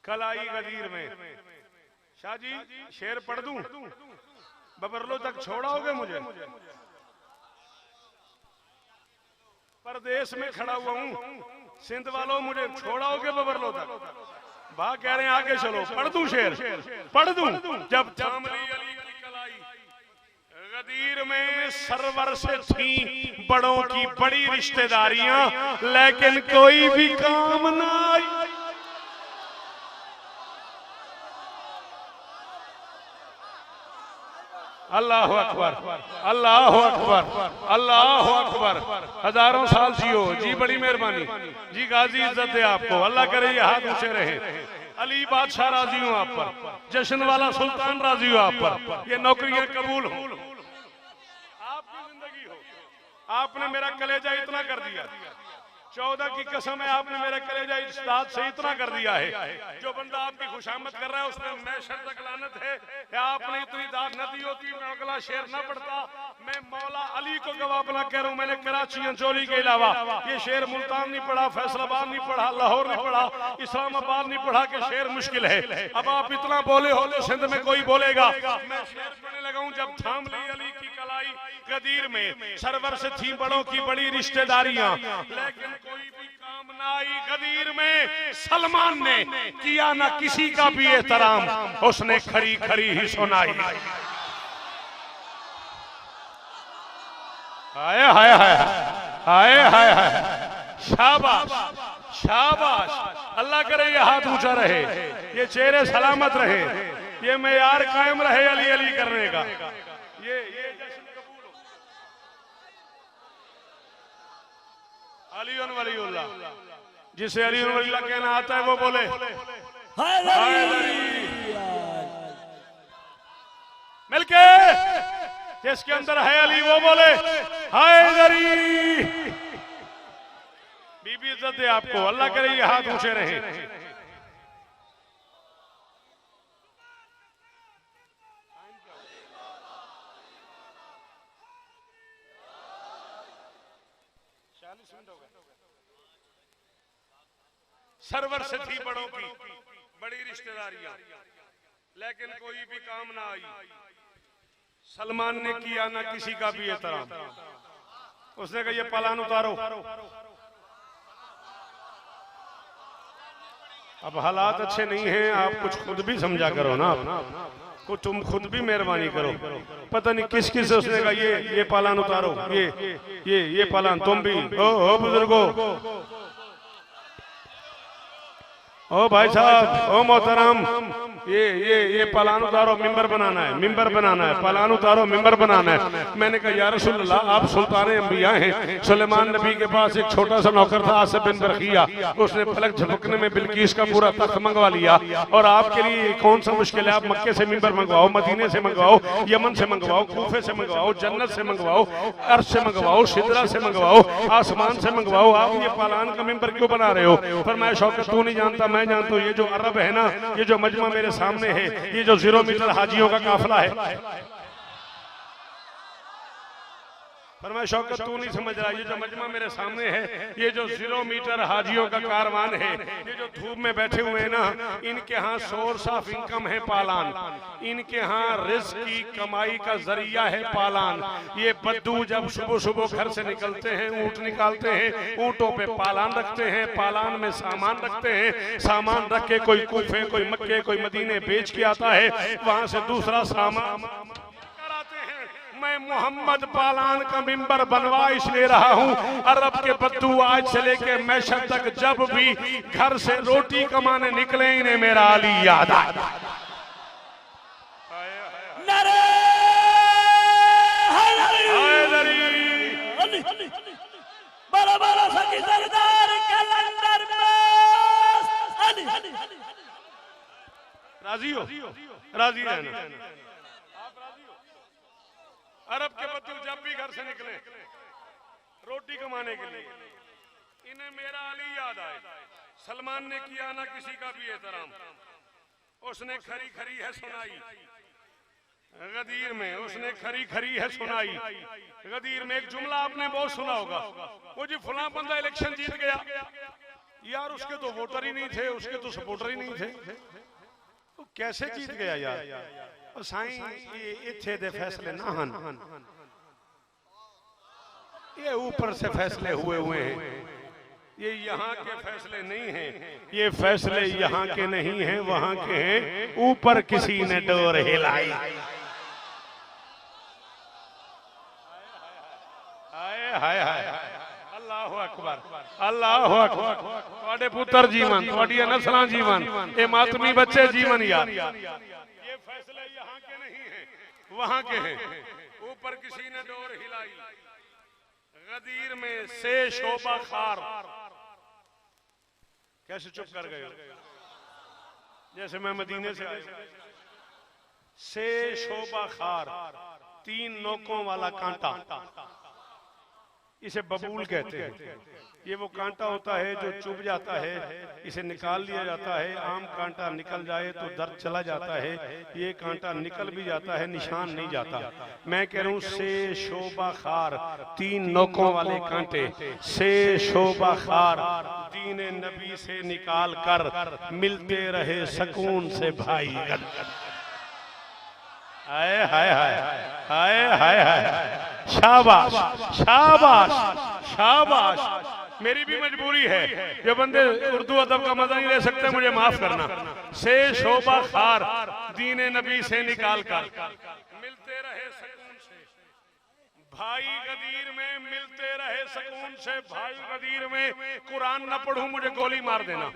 कलाई गदीर में। शाह जी शेर पढ़ दूं? बबरलो तक छोड़ाओगे मुझे? परदेश में खड़ा हुआ हूँ, सिंध वालों मुझे छोड़ाओगे बबरलो तक? वाह कह रहे हैं आगे चलो। पढ़ दूं शेर? पढ़ दूं? जब थाम ली अली की कलाई गदीर में, सरवर से थी बड़ों की बड़ी रिश्तेदारियां, लेकिन कोई भी काम न आई। अल्लाह अकबर अल्लाह अकबर अल्लाह अकबर। हजारों साल जियो जी, बड़ी मेहरबानी जी, गाजी इज्जत है आपको, अल्लाह करे ये हाथ ऊंचे रहे। अली बादशाह राजी हूं आप पर, जश्न वाला सुल्तान राजी हूं आप पर, ये नौकरियां कबूल हो, आपकी जिंदगी हो। आपने मेरा कलेजा इतना कर दिया, 14 की कसम है, आपने मेरा कलेजा इस दाद से इतना कर दिया है। जो बंदा आपकी खुशामद कर रहा है उसने मैशर तक लानत है। या आपने इतनी दाद न दी होती, मैं अगला शेर न पढ़ता। मैं मौला अली को गवाह बना कह रहा हूं, मैंने कराची अंचोली के अलावा ये शेर मुल्तान नहीं पढ़ा, फैसलाबाद नहीं पढ़ा, लाहौर नहीं पढ़ा, इस्लामाबाद नहीं पढ़ा कि शेर मुश्किल है। अब आप इतना बोले हो तो सिंध में कोई बोलेगा। मैं शेर पढ़ने लगा हूं, जब थाम ली अली की कलाई गदीर में, सरवर से थी बड़ों की बड़ी रिश्तेदारियां, लेकिन कोई भी काम ना आई गदीर में। सलमान ने किया ना किसी का भी एहतराम, उसने खरी खरी ही सुनाई। हाय हाय हाय हाय हाय हाय, शाबाश शाबाश। अल्लाह करे ये हाथ ऊंचा रहे, ये चेहरे सलामत रहे, ये मेयार कायम रहे अली अली करने का। ये जश्न कबूल हो। अली और वलीउल्लाह, जिसे अली और वलीउल्लाह कहना आता है वो बोले मिलके। जिसके अंदर है अली वो बोले हैदरी। बीबी इज्जत दे आपको, अल्लाह करे ये हाथ ऊंचे रहे। सरवर से थी बड़ों की बड़ी रिश्तेदारियां, लेकिन कोई भी काम ना आई। सलमान ने किया ना किसी का भी एहतराम। उसने कहा ये पालान उतारो। अब हालात अच्छे नहीं हैं, आप कुछ खुद भी समझा करो ना, को तुम खुद भी मेहरबानी करो। पता नहीं किस किस उसने कहा ये पालान उतारो, ये पालान तुम भी ओ बुजुर्गो, ओ भाई साहब, ओ मोहतरम, ये पालान उतारो, मिंबर बनाना है, मिंबर बनाना है, पालान उतारो, मिंबर बनाना है। मैंने कहा या रसूल अल्लाह, आप सुल्तान अंबिया हैं। सुलेमान नबी के पास एक छोटा सा नौकर था, आसिफ बिन बरखिया, उसने पलक झपकने में बिल्किस का पूरा तख्त मंगवा लिया। और आपके लिए कौन सा मुश्किल है, आप मक्के से मिंबर मंगवाओ, मदीने से मंगवाओ, यमन से मंगवाओ, कूफे से मंगवाओ, जन्नत से मंगवाओ, अर्श से मंगवाओ, सिदरा से मंगवाओ, आसमान से मंगवाओ, आप ये पालान का मिंबर क्यों बना रहे हो? फरमाया शौकत तू नहीं जानता, मैं जानता हूँ। ये जो अरब है ना, ये जो मजमा मेरे सामने है, ये जो 0 मीटर हाजियों का काफिला है, पर मैं शौकत तू नहीं समझ रहा, ये जो मजमा मेरे सामने है, ये जो 0 मीटर हाजियों का कारवान है, ये जो धूप में बैठे हुए हैं ना, इनके यहाँ सोर्स ऑफ इनकम है पालान, इनके यहाँ रिस्क की कमाई का जरिया है पालान। ये बद्दू जब सुबह सुबह घर से निकलते हैं, ऊँट निकालते हैं, ऊँटों पे पालान रखते हैं, पालान में सामान रखते हैं, सामान रख के कोई कूफे, कोई मक्के, कोई मदीने बेच के आता है, वहां से दूसरा सामान कराते हैं। मैं मोहम्मद पालान का मिंबर बनवा इसलिए रहा हूँ, अरब के बद्दू आज से लेके मैशर तक जब भी घर से रोटी कमाने निकले, इन्हें मेरा अली याद आए। राजी हो? राजी रहना। अरब के बच्चे जब भी घर से निकले रोटी कमाने के लिए, इन्हें मेरा अली याद आए। सलमान ने किया ना किसी का भी एहतराम, उसने खरी खरी है सुनाई गदीर में, उसने खरी खरी है सुनाई गदीर में। एक जुमला आपने बहुत सुना होगा, वो जी फलां बंदा इलेक्शन जीत गया, यार उसके तो वोटर ही नहीं थे, उसके तो सपोर्टर ही नहीं थे, तो कैसे जीत गया यार? साईं ये इत्थे दे फैसले ना हन, ये ऊपर से फैसले हुए हैं, ये यहाँ के फैसले नहीं हैं, ये फैसले यहाँ के नहीं हैं, वहाँ के हैं, ऊपर किसी ने डोर हिलाई। हाय हाय अल्लाहु अकबर, अल्लाहु अकबर। ਤੁਹਾਡੇ पुत्र जीवन, ਤੁਹਾਡੀਆਂ नस्लां जीवन, ये मातमी बच्चे जीवन यार। ये फैसले यहाँ के नहीं हैं, वहाँ के हैं, ऊपर किसी ने डोर हिलाई। गदीर में से शोभा खार, कैसे चुप कर गए? जैसे मैं मदीने से शोभा खार, 3 नोकों वाला कांटा, इसे बबूल कहते हैं। ये वो कांटा होता है जो चुभ जाता है, इसे निकाल लिया जाता है। आम कांटा निकल जाए तो दर्द चला जाता है, ये कांटा निकल भी जाता है, निशान नहीं जाता। मैं कह रहा हूँ से शोभा खार, 3 नोकों वाले कांटे, से शोभा खार दीन नबी से निकाल कर मिलते रहे सुकून से भाई। हाय हाय हाय हाय हाय हाय, शाबाश शाबाश शाबाश। मेरी भी मजबूरी है, ये बंदे उर्दू अदब का मजा नहीं ले सकते, मुझे माफ करना। से शोभा खार दीन नबी से निकाल कर मिलते रहे सुकून से भाई गदीर में, मिलते रहे सुकून से भाई गदीर में। कुरान न पढ़ूं मुझे गोली मार देना,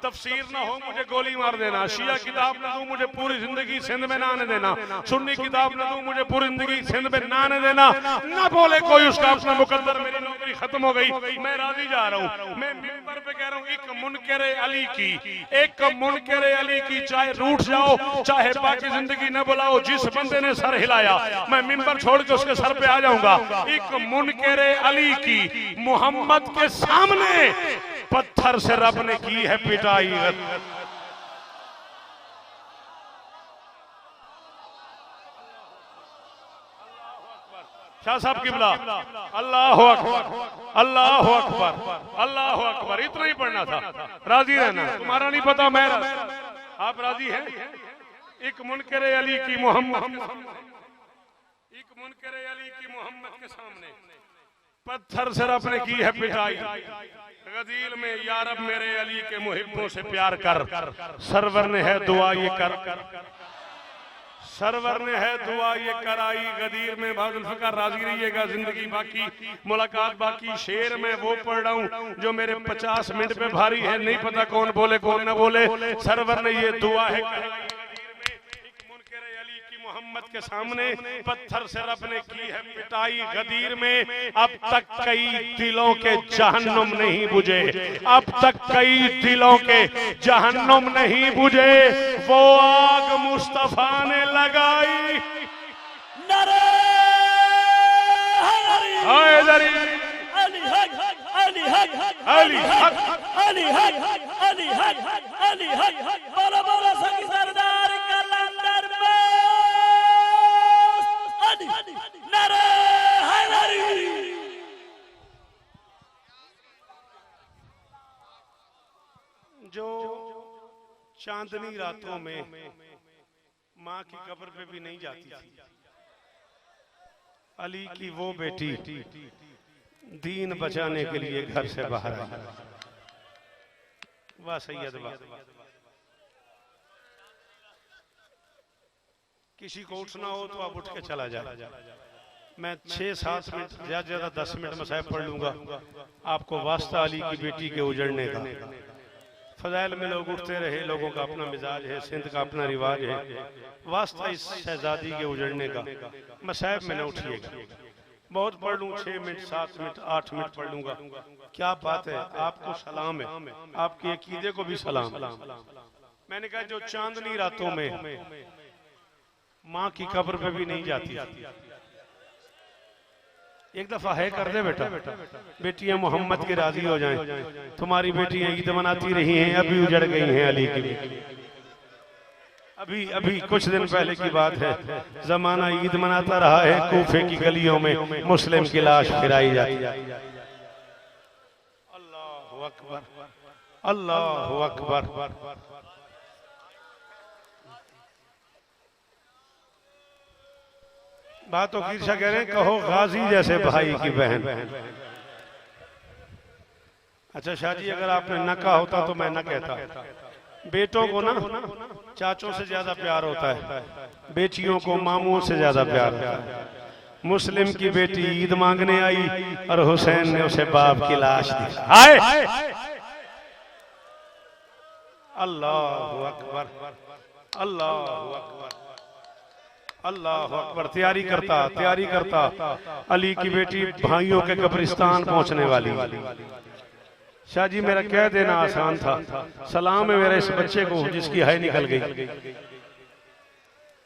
तफसीर न हो मुझे गोली मार देना, शिया किताब न दूं मुझे पूरी जिंदगी सिंध में ना आने देना, सुन्नी किताब न दूं मुझे पूरी जिंदगी सिंध में ना आने देना। न बोले कोई उसका अपना मुकद्दर, मेरी नौकरी खत्म हो गई, मैं राजी जा रहा हूँ। मैं मिंबर पे कह रहा हूँ, एक मुनकरे अली की, एक मुनकरे अली की, चाहे रूठ जाओ, चाहे बाकी जिंदगी न बुलाओ, जिस बंदे ने सर हिलाया मैं मिंबर छोड़ के उसके सर पे आ जाऊंगा। एक मुनकरे अली की, मोहम्मद के सामने पत्थर से रब ने की है पिटाई। शाह साहब किबला, अल्लाह अकबर, अल्लाह अकबर, अल्लाह अकबर, इतना ही पढ़ना था। राजी रहना, तुम्हारा नहीं पता मैं आप राजी हैं? एक मुनकर अली की मोहम्मद, एक मुनकर अली की मोहम्मद के सामने पत्थर से रब ने की है पिटाई। गदीर में यारब मेरे अली के मुहिब्बों से प्यार कर, सरवर ने है दुआ ये कर, सरवर ने है दुआ ये कराई। गदीर में बादल फकर राजी रहिएगा, जिंदगी बाकी मुलाकात बाकी। शेर में वो पढ़ रहा हूँ जो मेरे 50 मिनट पे भारी है, नहीं पता कौन बोले कौन न बोले। सरवर ने ये दुआ है मोहम्मद के सामने पत्थर से रब ने की है पिटाई। गदीर में अब तक कई दिलों के जहन्नुम नहीं बुझे, अब तक कई दिलों के जहन्नुम नहीं बुझे। वो आग मुस्तफा ने लगाई। नारे हैदरी, अली हक, अली हक, अली हक, अली हक, अली हक, अली हक, बोलो बोलो सखी सरदार कलंदर में नारे हैदरी। जो चांदनी रातों में माँ की कब्र पे भी नहीं जाती थी, अली की वो बेटी दीन बचाने के लिए घर से बाहर आई। वाह सैयद वाह। किसी को उठना हो तो आप उठ के चला जाए। मैं 6-7 मिनट ज्यादा ज्यादा 10 मिनट मसाइब पढ़ लूंगा आपको वास्ता अली की बेटी के उजड़ने का। फजाइल में लोग उठते रहे, लोगों का अपना मिजाज है, सिंध का अपना रिवाज है। वास्ता इस शहजादी के उजड़ने का मसाइब में न उठिएगा। बहुत पढ़ लूँ 6 मिनट 7 मिनट 8 मिनट पढ़ लूंगा। क्या बात है, आपको सलाम है, आपके अकीदे को भी सलाम। मैंने कहा जो चांदनी रातों में माँ की कब्र पे भी नहीं जाती, एक दफा है कर दे बेटा। बेटियां मोहम्मद की राजी हो जाएं। तुम्हारी बेटियां ईद मनाती रही हैं, अभी उजड़ गई हैं अली की। अभी अभी कुछ दिन पहले की बात है, जमाना ईद मनाता रहा है, कूफे की गलियों में मुस्लिम की लाश फिराई जाती। अल्लाहु अकबर, अल्लाहु अकबर। बात तो कीर्षा कह रहे हैं, कहो गाजी जैसे भाई की बहन। अच्छा शाह जी, अगर आपने न कहा होता तो मैं न कहता। बेटों को ना चाचों से ज्यादा प्यार होता है, बेटियों को मामूओं से ज्यादा प्यार होता है। मुस्लिम की बेटी ईद मांगने आई और हुसैन ने उसे बाप की लाश दी। हाय अल्लाहु अकबर, अल्लाहु अकबर, अल्लाह अकबर। तैयारी करता अली की बेटी भाइयों के कब्रिस्तान पहुंचने वाली। शाह जी मेरा कह देना आसान था, सलाम है मेरे इस बच्चे को जिसकी है निकल गई।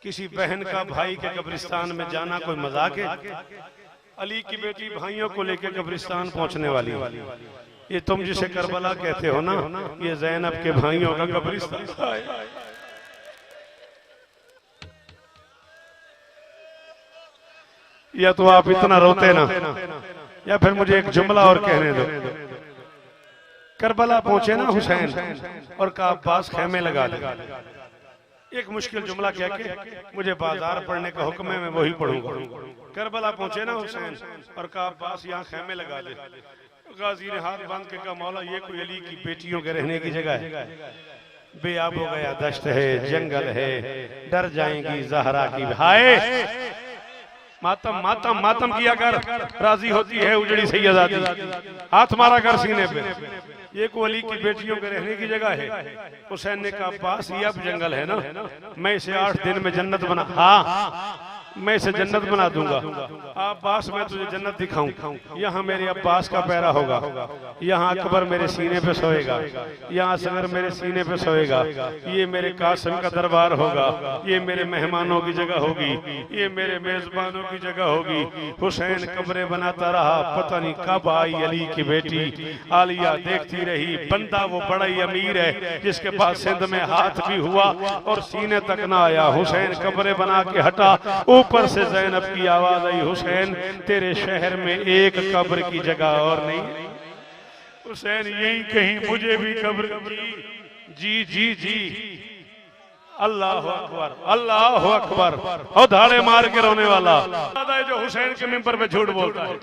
किसी बहन का भाई के कब्रिस्तान में जाना कोई मजाक है? अली की बेटी भाइयों को लेकर कब्रिस्तान पहुंचने वाली। ये तुम जिसे करबला कहते हो ना, ये ज़ैनब के भाइयों का कब्रिस्तान। या तो आप इतना रोते ना, या फिर मुझे एक जुमला और कहने दो। करबला पहुंचे ना हुसैन और कहा अब्बास खेमे लगा दे। एक मुश्किल जुमला कह के मुझे बाजार पढ़ने का हुक्म है, मैं वही पढ़ूंगा। करबला पहुंचे ना हुसैन और कहा अब्बास यहाँ खेमे लगा दे। गाजी ने हाथ बांध के कहा मौला ये कोई अली की बेटियों के रहने की जगह है? बेआब हो गया, दश्त है, जंगल है, डर जाएंगी ज़हरा की। हाय मातम मातम मातम किया कर, राजी होती है उजड़ी सैयदादी। हाथ मारा कर सीने पे। ये को अली की बेटियों के रहने की जगह है। हुसैन ने कहा अब्बास ये अब जंगल है ना, मैं इसे 8 दिन में जन्नत बना, हाँ मैं इसे जन्नत बना दूंगा। अब्बास मैं तुझे जन्नत दिखाऊं। यहाँ मेरे अब्बास का पैरा होगा, यहाँ अकबर मेरे सीने पे सोएगा, यहाँ असगर मेरे सीने पे सोएगा, ये मेरे कासिम का दरबार होगा, ये मेरे मेहमानों की जगह होगी, ये मेरे मेजबानों की जगह होगी। हुसैन कब्रें बनाता रहा, पता नहीं कब आई अली की बेटी। आलिया देखती रही, बंदा वो बड़ा ही अमीर है जिसके पास सिंध में हाथ भी हुआ और सीने तक ना आया। हुसैन कब्रें बना के हटा, ऊपर से ज़ैनब की आवाज आई, हुसैन तेरे शहर में एक कब्र की जगह और नहीं। हुसैन यही कहीं मुझे भी कब्र जी जी जी। अल्लाह अकबर, अल्लाह अकबर। और धाड़े मार के रोने वाला जो हुसैन के मिंबर पे झूठ बोलता है।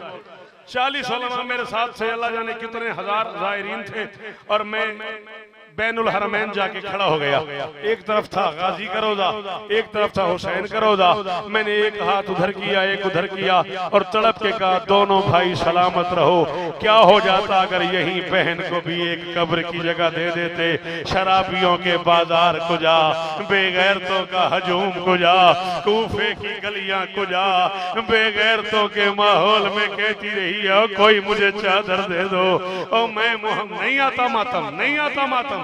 40 उलमा मेरे साथ से अल्लाह जाने कितने हजार ज़ायरीन थे और मैं बैनुल हरमैन जाके खड़ा हो गया। एक तरफ था गाजी का रोजा, एक तरफ था हुसैन का रोजा। मैंने एक हाथ उधर किया, एक उधर किया और तड़प के कहा, दोनों भाई सलामत रहो। क्या हो जाता अगर यही बहन को भी एक कब्र की जगह दे देते। शराबियों के बाजार को जा, बेगैरतों का हजूम को जा, कूफे की गलियां को जा, बेगैरतों के माहौल में कहती रही है कोई मुझे चादर दे दो। और मैं नहीं आता मातम, नहीं आता मातम।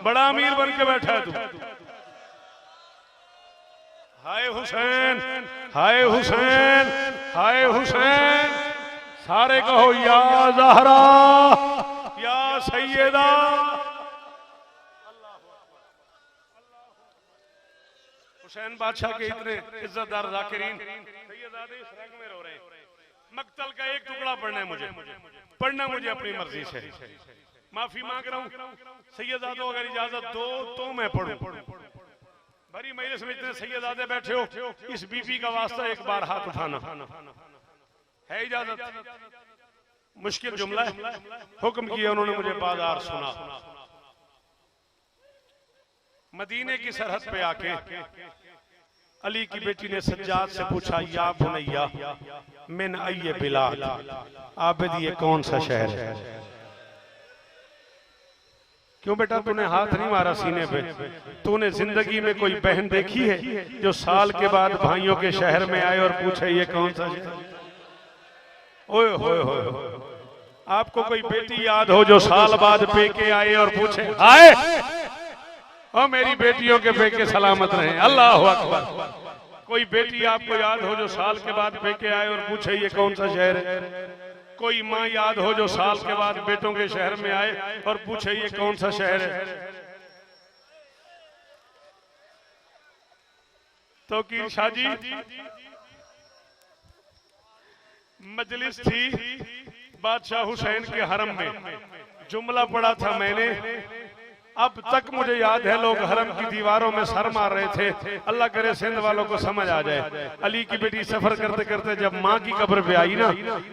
बड़ा अमीर बन के बैठा है तू। हाय हुसैन, हाय हुसैन, हाय हुसैन। सारे कहो या ज़हरा, या सैयदा। हुसैन बादशाह के इतने इज्जतदार ज़ाकिरीन सैयदादे इस रंग में रो रहे हैं। मक्तल का एक टुकड़ा पढ़ना है मुझे, पढ़ना मुझे अपनी मर्जी से। माफी मांग रहा हूं, सैयदादो अगर इजाजत दो तो मैं पढ़ूं। बड़ी मजलिस में इतने सैयदादे बैठे हो, इस बीबी का वास्ता एक बार हाथ उठाना है इजाजत। मुश्किल जुमला है, हुक्म किया उन्होंने, मुझे बाजार सुना। मदीने की सरहद पे आके अली की बेटी ने सज्जाद से पूछा, या बुनैया मिन अय्य बिलाद, आबिद ये कौन सा शहर है? क्यों बेटा तूने हाथ नहीं मारा सीने पे? तूने जिंदगी में कोई बहन देखी है जो साल के बाद भाइयों के शहर में आए और पूछे ये कौन सा शहर? ओए होए होए, आपको कोई बेटी याद हो जो साल बाद पेके आए और पूछे आए और मेरी बेटियों के पेके सलामत रहे? अल्लाह अकबर। कोई बेटी आपको याद हो जो साल के बाद पेके आए और पूछे ये कौन सा शहर है? कोई माँ याद हो जो साल के बाद बेटों के शहर में आए और पूछे ये कौन सा शहर है? तो की शाह जी मजलिस थी बादशाह हुसैन के हरम में, जुमला पढ़ा था मैंने। अब तक मुझे याद है लोग हरम की दीवारों में सर मार रहे थे। अल्लाह करे सिंध वालों को समझ आ जाए। अली की बेटी सफर करते करते जब माँ की कब्र पे आई ना,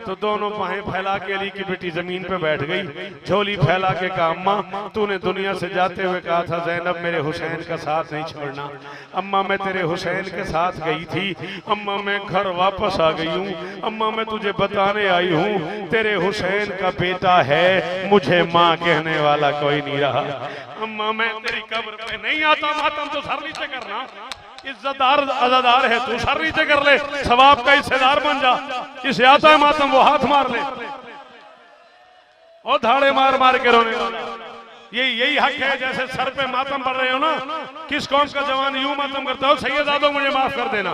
तो दोनों बाहें फैला के अली की बेटी जमीन पे बैठ गई, झोली फैला के कहा, अम्मा तूने दुनिया से जाते हुए कहा था ज़ैनब मेरे हुसैन का साथ नहीं छोड़ना। अम्मा मैं तेरे हुसैन के साथ गई थी, अम्मा मैं घर वापस आ गई हूँ। अम्मा मैं तुझे बताने आई हूँ तेरे हुसैन का बेटा है, मुझे माँ कहने वाला कोई नहीं रहा। अम्मा मैं तेरी कब्र पे नहीं आता मातम, तो सर नीचे करना। इज्जतदार अज़ादार है तू, सर नीचे कर ले, सवाब का हिस्सेदार बन जा। इसे आता है मातम वो हाथ मार ले और धाड़े मार मार के रोने वाला। यही हक है जैसे सर पे मातम पड़ रहे हो ना। किस कौम का जवान यूं मातम करता हो, सैयदादो मुझे माफ कर देना।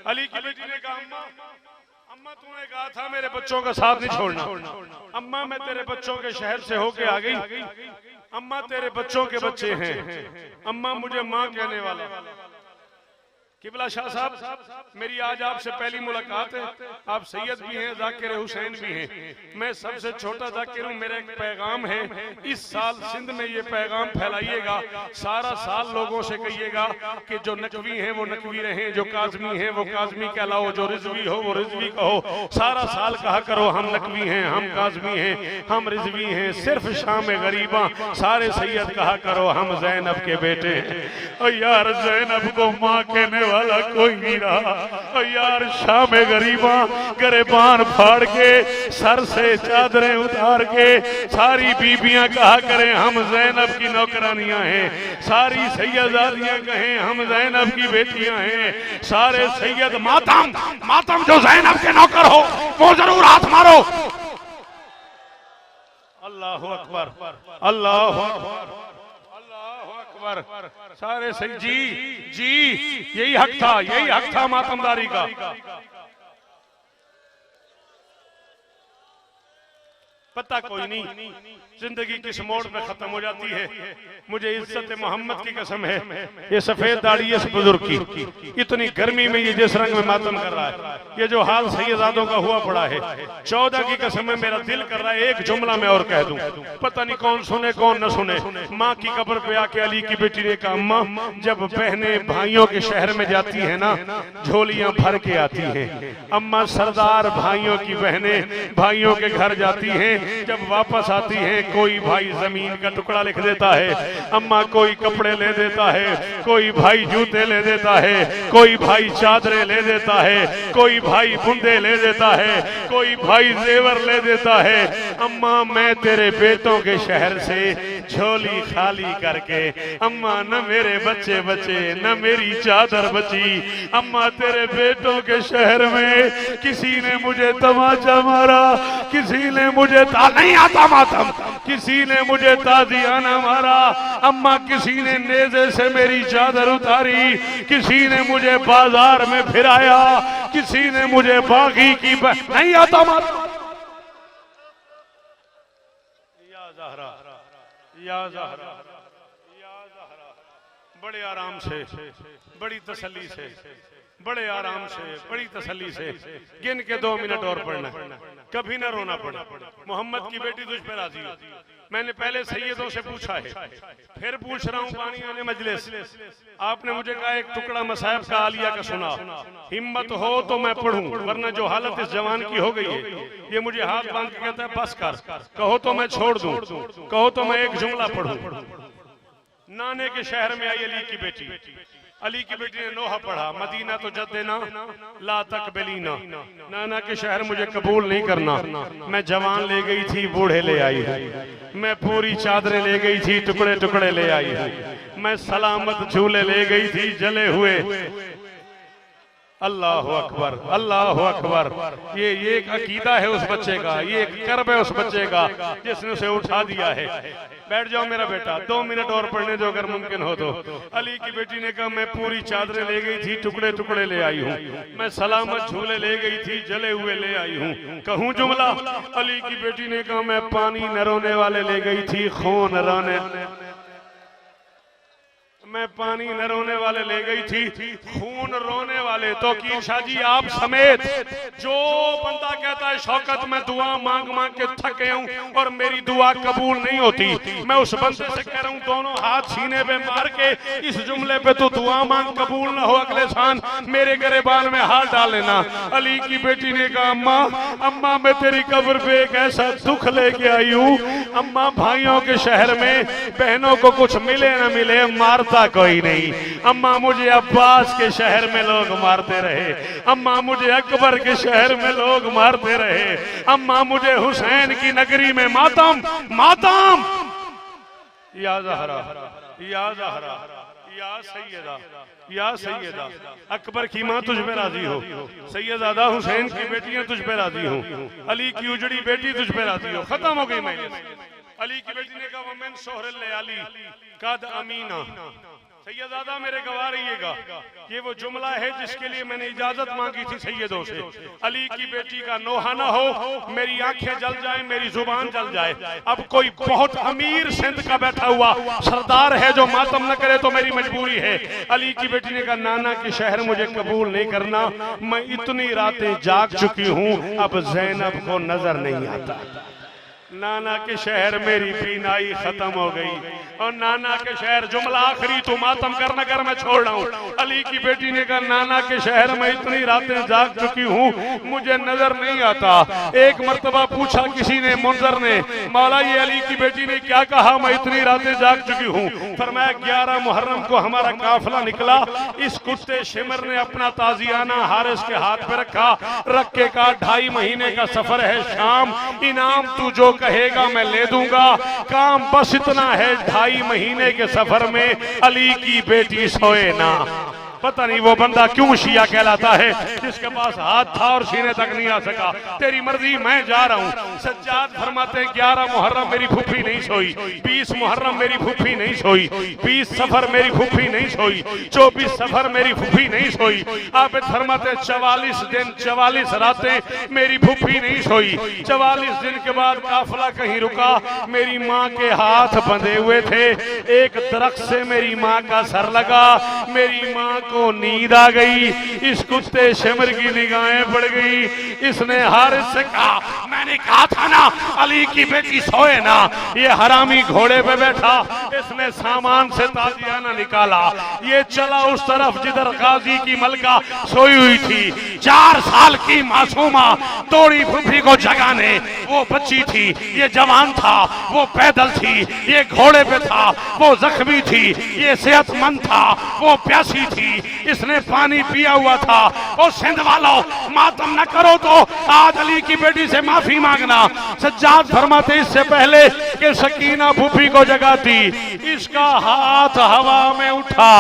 अली की बेटी ने कहा, अम्मा तूने कहा था मेरे बच्चों का साथ नहीं छोड़ना। अम्मा मैं तेरे बच्चों के शहर से होके आ गई। अम्मा तेरे बच्चों के बच्चे हैं, अम्मा मुझे माँ कहने वाला। किबला शाह साहब मेरी आज आपसे पहली मुलाकात है। आप सैयद भी हैं, जाकिर हुसैन भी हैं। मैं सबसे छोटा जाकिर हूँ। मेरा एक पैगाम है, इस साल सिंध में ये पैगाम फैलाइएगा। सारा साल लोगों से कहिएगा कि जो नकवी हैं वो नकवी रहें, जो काजमी हैं वो काजमी कहलाओ, जो रिजवी हो वो रिजवी कहो। सारा साल कहा करो हम नकवी हैं, हम काजमी हैं, हम रिजवी हैं। सिर्फ शाम गरीबा सारे सैयद कहा करो हम ज़ैनब के बेटे हैं। और यार ज़ैनब को माँ कहने वाला कोई नहीं रहा। और यार शाम गरीबा गरेबान फाड़ के सर से चादरें उतार के सारी बीबियां कहा करें हम ज़ैनब की नौकरानियां हैं। सारी सैयदादियां कहें हम ज़ैनब की बेटियां हैं। सारे सैयद मातम मातम जो ज़ैनब के नौकर हो वो जरूर हाथ मारो। अल्लाह अकबर, अल्लाह अकबर, सारे सही जी यही हक था, यही हक था मातमदारी का। पता कोई नहीं जिंदगी किस मोड़ पे खत्म हो जाती है। मुझे इज्जत मोहम्मद की कसम है, ये सफेद दाढ़ी इस बुजुर्ग की, इतनी गर्मी में ये जिस रंग में मातम कर रहा है, ये जो हाल सैयदादों का हुआ पड़ा है, 14 की कसम है मेरा दिल कर रहा है एक जुमला मैं और कह दूं, पता नहीं कौन सुने कौन न सुने। माँ की कब्र पे आके अली की बेटी ने कहा, अम्मा जब बहनें भाइयों के शहर में जाती है ना, झोलियां भर के आती हैं। अम्मा सरदार भाइयों की बहनें भाइयों के घर जाती हैं, जब वापस आती हैं कोई भाई जमीन का टुकड़ा लिख देता है, अम्मा कोई कपड़े ले देता है, कोई भाई जूते ले देता है, कोई भाई चादरें ले देता है, कोई भाई बूंदे ले देता है, कोई भाई जेवर ले देता है। अम्मा मैं तेरे बेटों के शहर से झोली खाली करके, अम्मा न मेरे बच्चे बचे न मेरी चादर बची, अम्मा तेरे बेटों के शहर में किसी ने मुझे तमाचा मारा, किसी ने मुझे नहीं आता मातम, किसी ने मुझे ताजियाना मारा, अम्मा किसी ने नेज़े से मेरी चादर उतारी, किसी ने मुझे बाजार में फिराया, किसी ने मुझे बागी की नहीं आता मातम। या ज़हरा या ज़हरा या ज़हरा, बड़े आराम से बड़ी तसल्ली से बड़े आराम से बड़ी तसल्ली से गिन के 2 मिनट और पढ़ना, कभी ना रोना पड़े। मोहम्मद की बेटी तुझ पे राजी हो। मैंने पहले सैयदों से पूछा है, फिर पूछ रहा हूँ पानी आने मजलिस, आपने मुझे कहा एक टुकड़ा मसाहब का आलिया का सुना, हिम्मत हो तो मैं पढ़ूं, वरना जो हालत इस जवान की हो गई है, ये मुझे हाथ बांध के कहता है बस कर, कहो तो मैं छोड़ दूं, कहो तो मैं एक जुमला पढ़ूं। नाने के शहर में आई अली की बेटी, अली की बेटी ने नोहा पढ़ा, मदीना तो जद्देना ला तकबलीना, नाना के शहर मुझे कबूल नहीं करना। मैं जवान ले गई थी बूढ़े ले आई हूँ, मैं पूरी चादरें ले गई थी टुकड़े टुकड़े ले आई हूँ, मैं सलामत झूले ले गई थी जले हुए। अल्लाह अकबर अल्लाह अकबर। ये एक अकीदा है उस बच्चे का, ये एक कर्ब है उस बच्चे का जिसने उसे उठा दिया है। बैठ जाओ मेरा बेटा, 2 मिनट और पढ़ने दो अगर मुमकिन हो तो। अली की बेटी ने कहा मैं पूरी चादरें ले गई थी टुकड़े टुकड़े ले आई हूँ, मैं सलामत झूले ले गई थी जले हुए ले आई हूँ। कहूँ जुमला? अली की बेटी ने कहा मैं पानी न रोने वाले ले गई थी खून रोने, मैं पानी न रोने वाले ले गई थी खून रोने वाले। तो की शाह जी आप समेत जो बंदा कहता है शौकत मैं दुआ मांग मांग के थक गया हूँ और मेरी दुआ कबूल नहीं होती, मैं उस बंदे से कह रहा हूँ दोनों हाथ सीने पे मार के इस जुमले पे तो दुआ मांग कबूल न हो अगले साल मेरे गिरबान में हाथ डाल लेना। अली की बेटी ने कहा अम्मा अम्मा मैं तेरी कब्र पे एक ऐसा दुख लेके आई हूँ, अम्मा भाइयों के शहर में बहनों को कुछ मिले न मिले मारता कोई नहीं। अम्मा मुझे अब्बास के शहर में लोग मारते रहे, अम्मा मुझे अकबर के शहर में लोग मारते रहे, अम्मा मुझे हुसैन की नगरी में मातम मातम। या ज़हरा या ज़हरा या सैयदा या सैयदा, अकबर की माँ तुझ पे राजी हो, सैयदादा हुसैन की बेटियां तुझ पे राजी हो, अली की उजड़ी बेटी तुझ पे राजी हो। खत्म हो गई मैंने। अली की बेटी ने कहा वमन सोहर अली कद अमीना। सैयदादा मेरे गवाह रहिएगा, ये वो जुमला है जिसके लिए मैंने इजाजत मांगी थी सैयदों से। अली की बेटी का नोहा ना हो, मेरी आंखें जल जाए, मेरी जुबान जल जाए। अब कोई बहुत अमीर सिंध का बैठा हुआ सरदार है जो मातम न करे तो मेरी मजबूरी है। अली की बेटी ने कहा नाना के शहर मुझे कबूल नहीं करना, मैं इतनी रातें जाग चुकी हूँ अब जैनब को नजर नहीं आता। नाना के शहर मेरी बीनाई खत्म हो गई और नाना के शहर जुमला आखिरी तो मातम करना कर मैं छोड़ रहा हूँ। अली की बेटी ने कहा नाना के शहर में इतनी रातें जाग चुकी हूँ मुझे नजर नहीं आता। एक मर्तबा पूछा किसी ने मुंजर ने, मौला ये अली की बेटी ने क्या कहा मैं इतनी रातें जाग चुकी हूँ? फरमाया 11 मुहर्रम को हमारा काफिला निकला, इस कुत्ते शिमर ने अपना ताजियाना हारिस के हाथ पे रखा, रख के कहा 2.5 महीने का सफर है शाम, इनाम तू जो कहेगा मैं ले दूंगा। काम बस इतना है 2.5 महीने के सफर में अली की बेटी सोए ना। पता नहीं वो बंदा क्यों शिया कहलाता है, जिसके पास हाथ था और सीने तक नहीं आ सका। तेरी मर्जी, मैं जा रहा हूँ। सज्जाद फरमाते 11 मुहर्रम मेरी फूफी नहीं सोई, 20 मुहर्रम मेरी फूफी नहीं सोई, 20 सफर मेरी फूफी नहीं सोई, 24 सफर मेरी फूफी नहीं सोई। आप फरमाते 44 दिन 44 रातें मेरी फूफी नहीं सोई। 44 दिन के बाद काफिला कहीं रुका, मेरी माँ के हाथ बंधे हुए थे, एक दरख्त से मेरी माँ का सर लगा, मेरी माँ को नींद आ गई। इस कुत्ते शिमर की निगाहें पड़ गई। इसने हारिस से कहा, मैंने कहा था ना अली की बेटी सोए ना। ये हरामी घोड़े पे बैठा, इसने सामान से ताजियाना निकाला, ये चला उस तरफ जिधर गाजी की मलका सोई हुई थी। 4 साल की मासूमा तोड़ी फूफी को जगाने, वो बच्ची थी, ये जवान था, वो पैदल थी, ये घोड़े पे था, वो जख्मी थी, ये सेहतमंद था, वो प्यासी थी, इसने पानी पिया हुआ था। और सिंध वालों, मातम न करो तो आज अली की बेटी से माफी मांगना। सज्जाद फरमाते इससे पहले कि सकीना फूफी को जगाती, इसका हाथ हवा में उठा,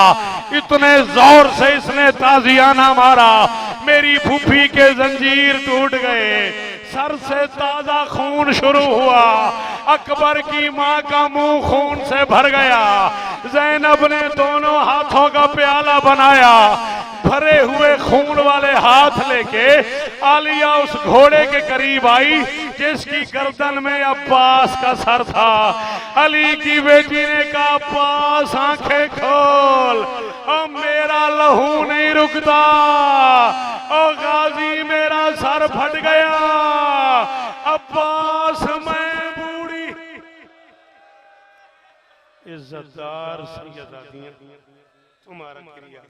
इतने जोर से इसने ताजियाना मारा, मेरी फूफी के जंजीर टूट गए, सर से ताजा खून शुरू हुआ। अकबर की माँ का मुंह खून से भर गया। ज़ैनब ने दोनों हाथों का प्याला बनाया, भरे हुए खून वाले हाथ लेके आलिया उस घोड़े के करीब आई जिसकी गर्दन में अब्बास का सर था। अली की बेटी ने कहा, अब्बास आंखें खोल, अब मेरा लहू नहीं रुकता, ओ गाजी मेरा सर फट गया, अब्बास मैं बूढ़ी। इज्जतदार सैयदादियां, तुम्हारा क्रिया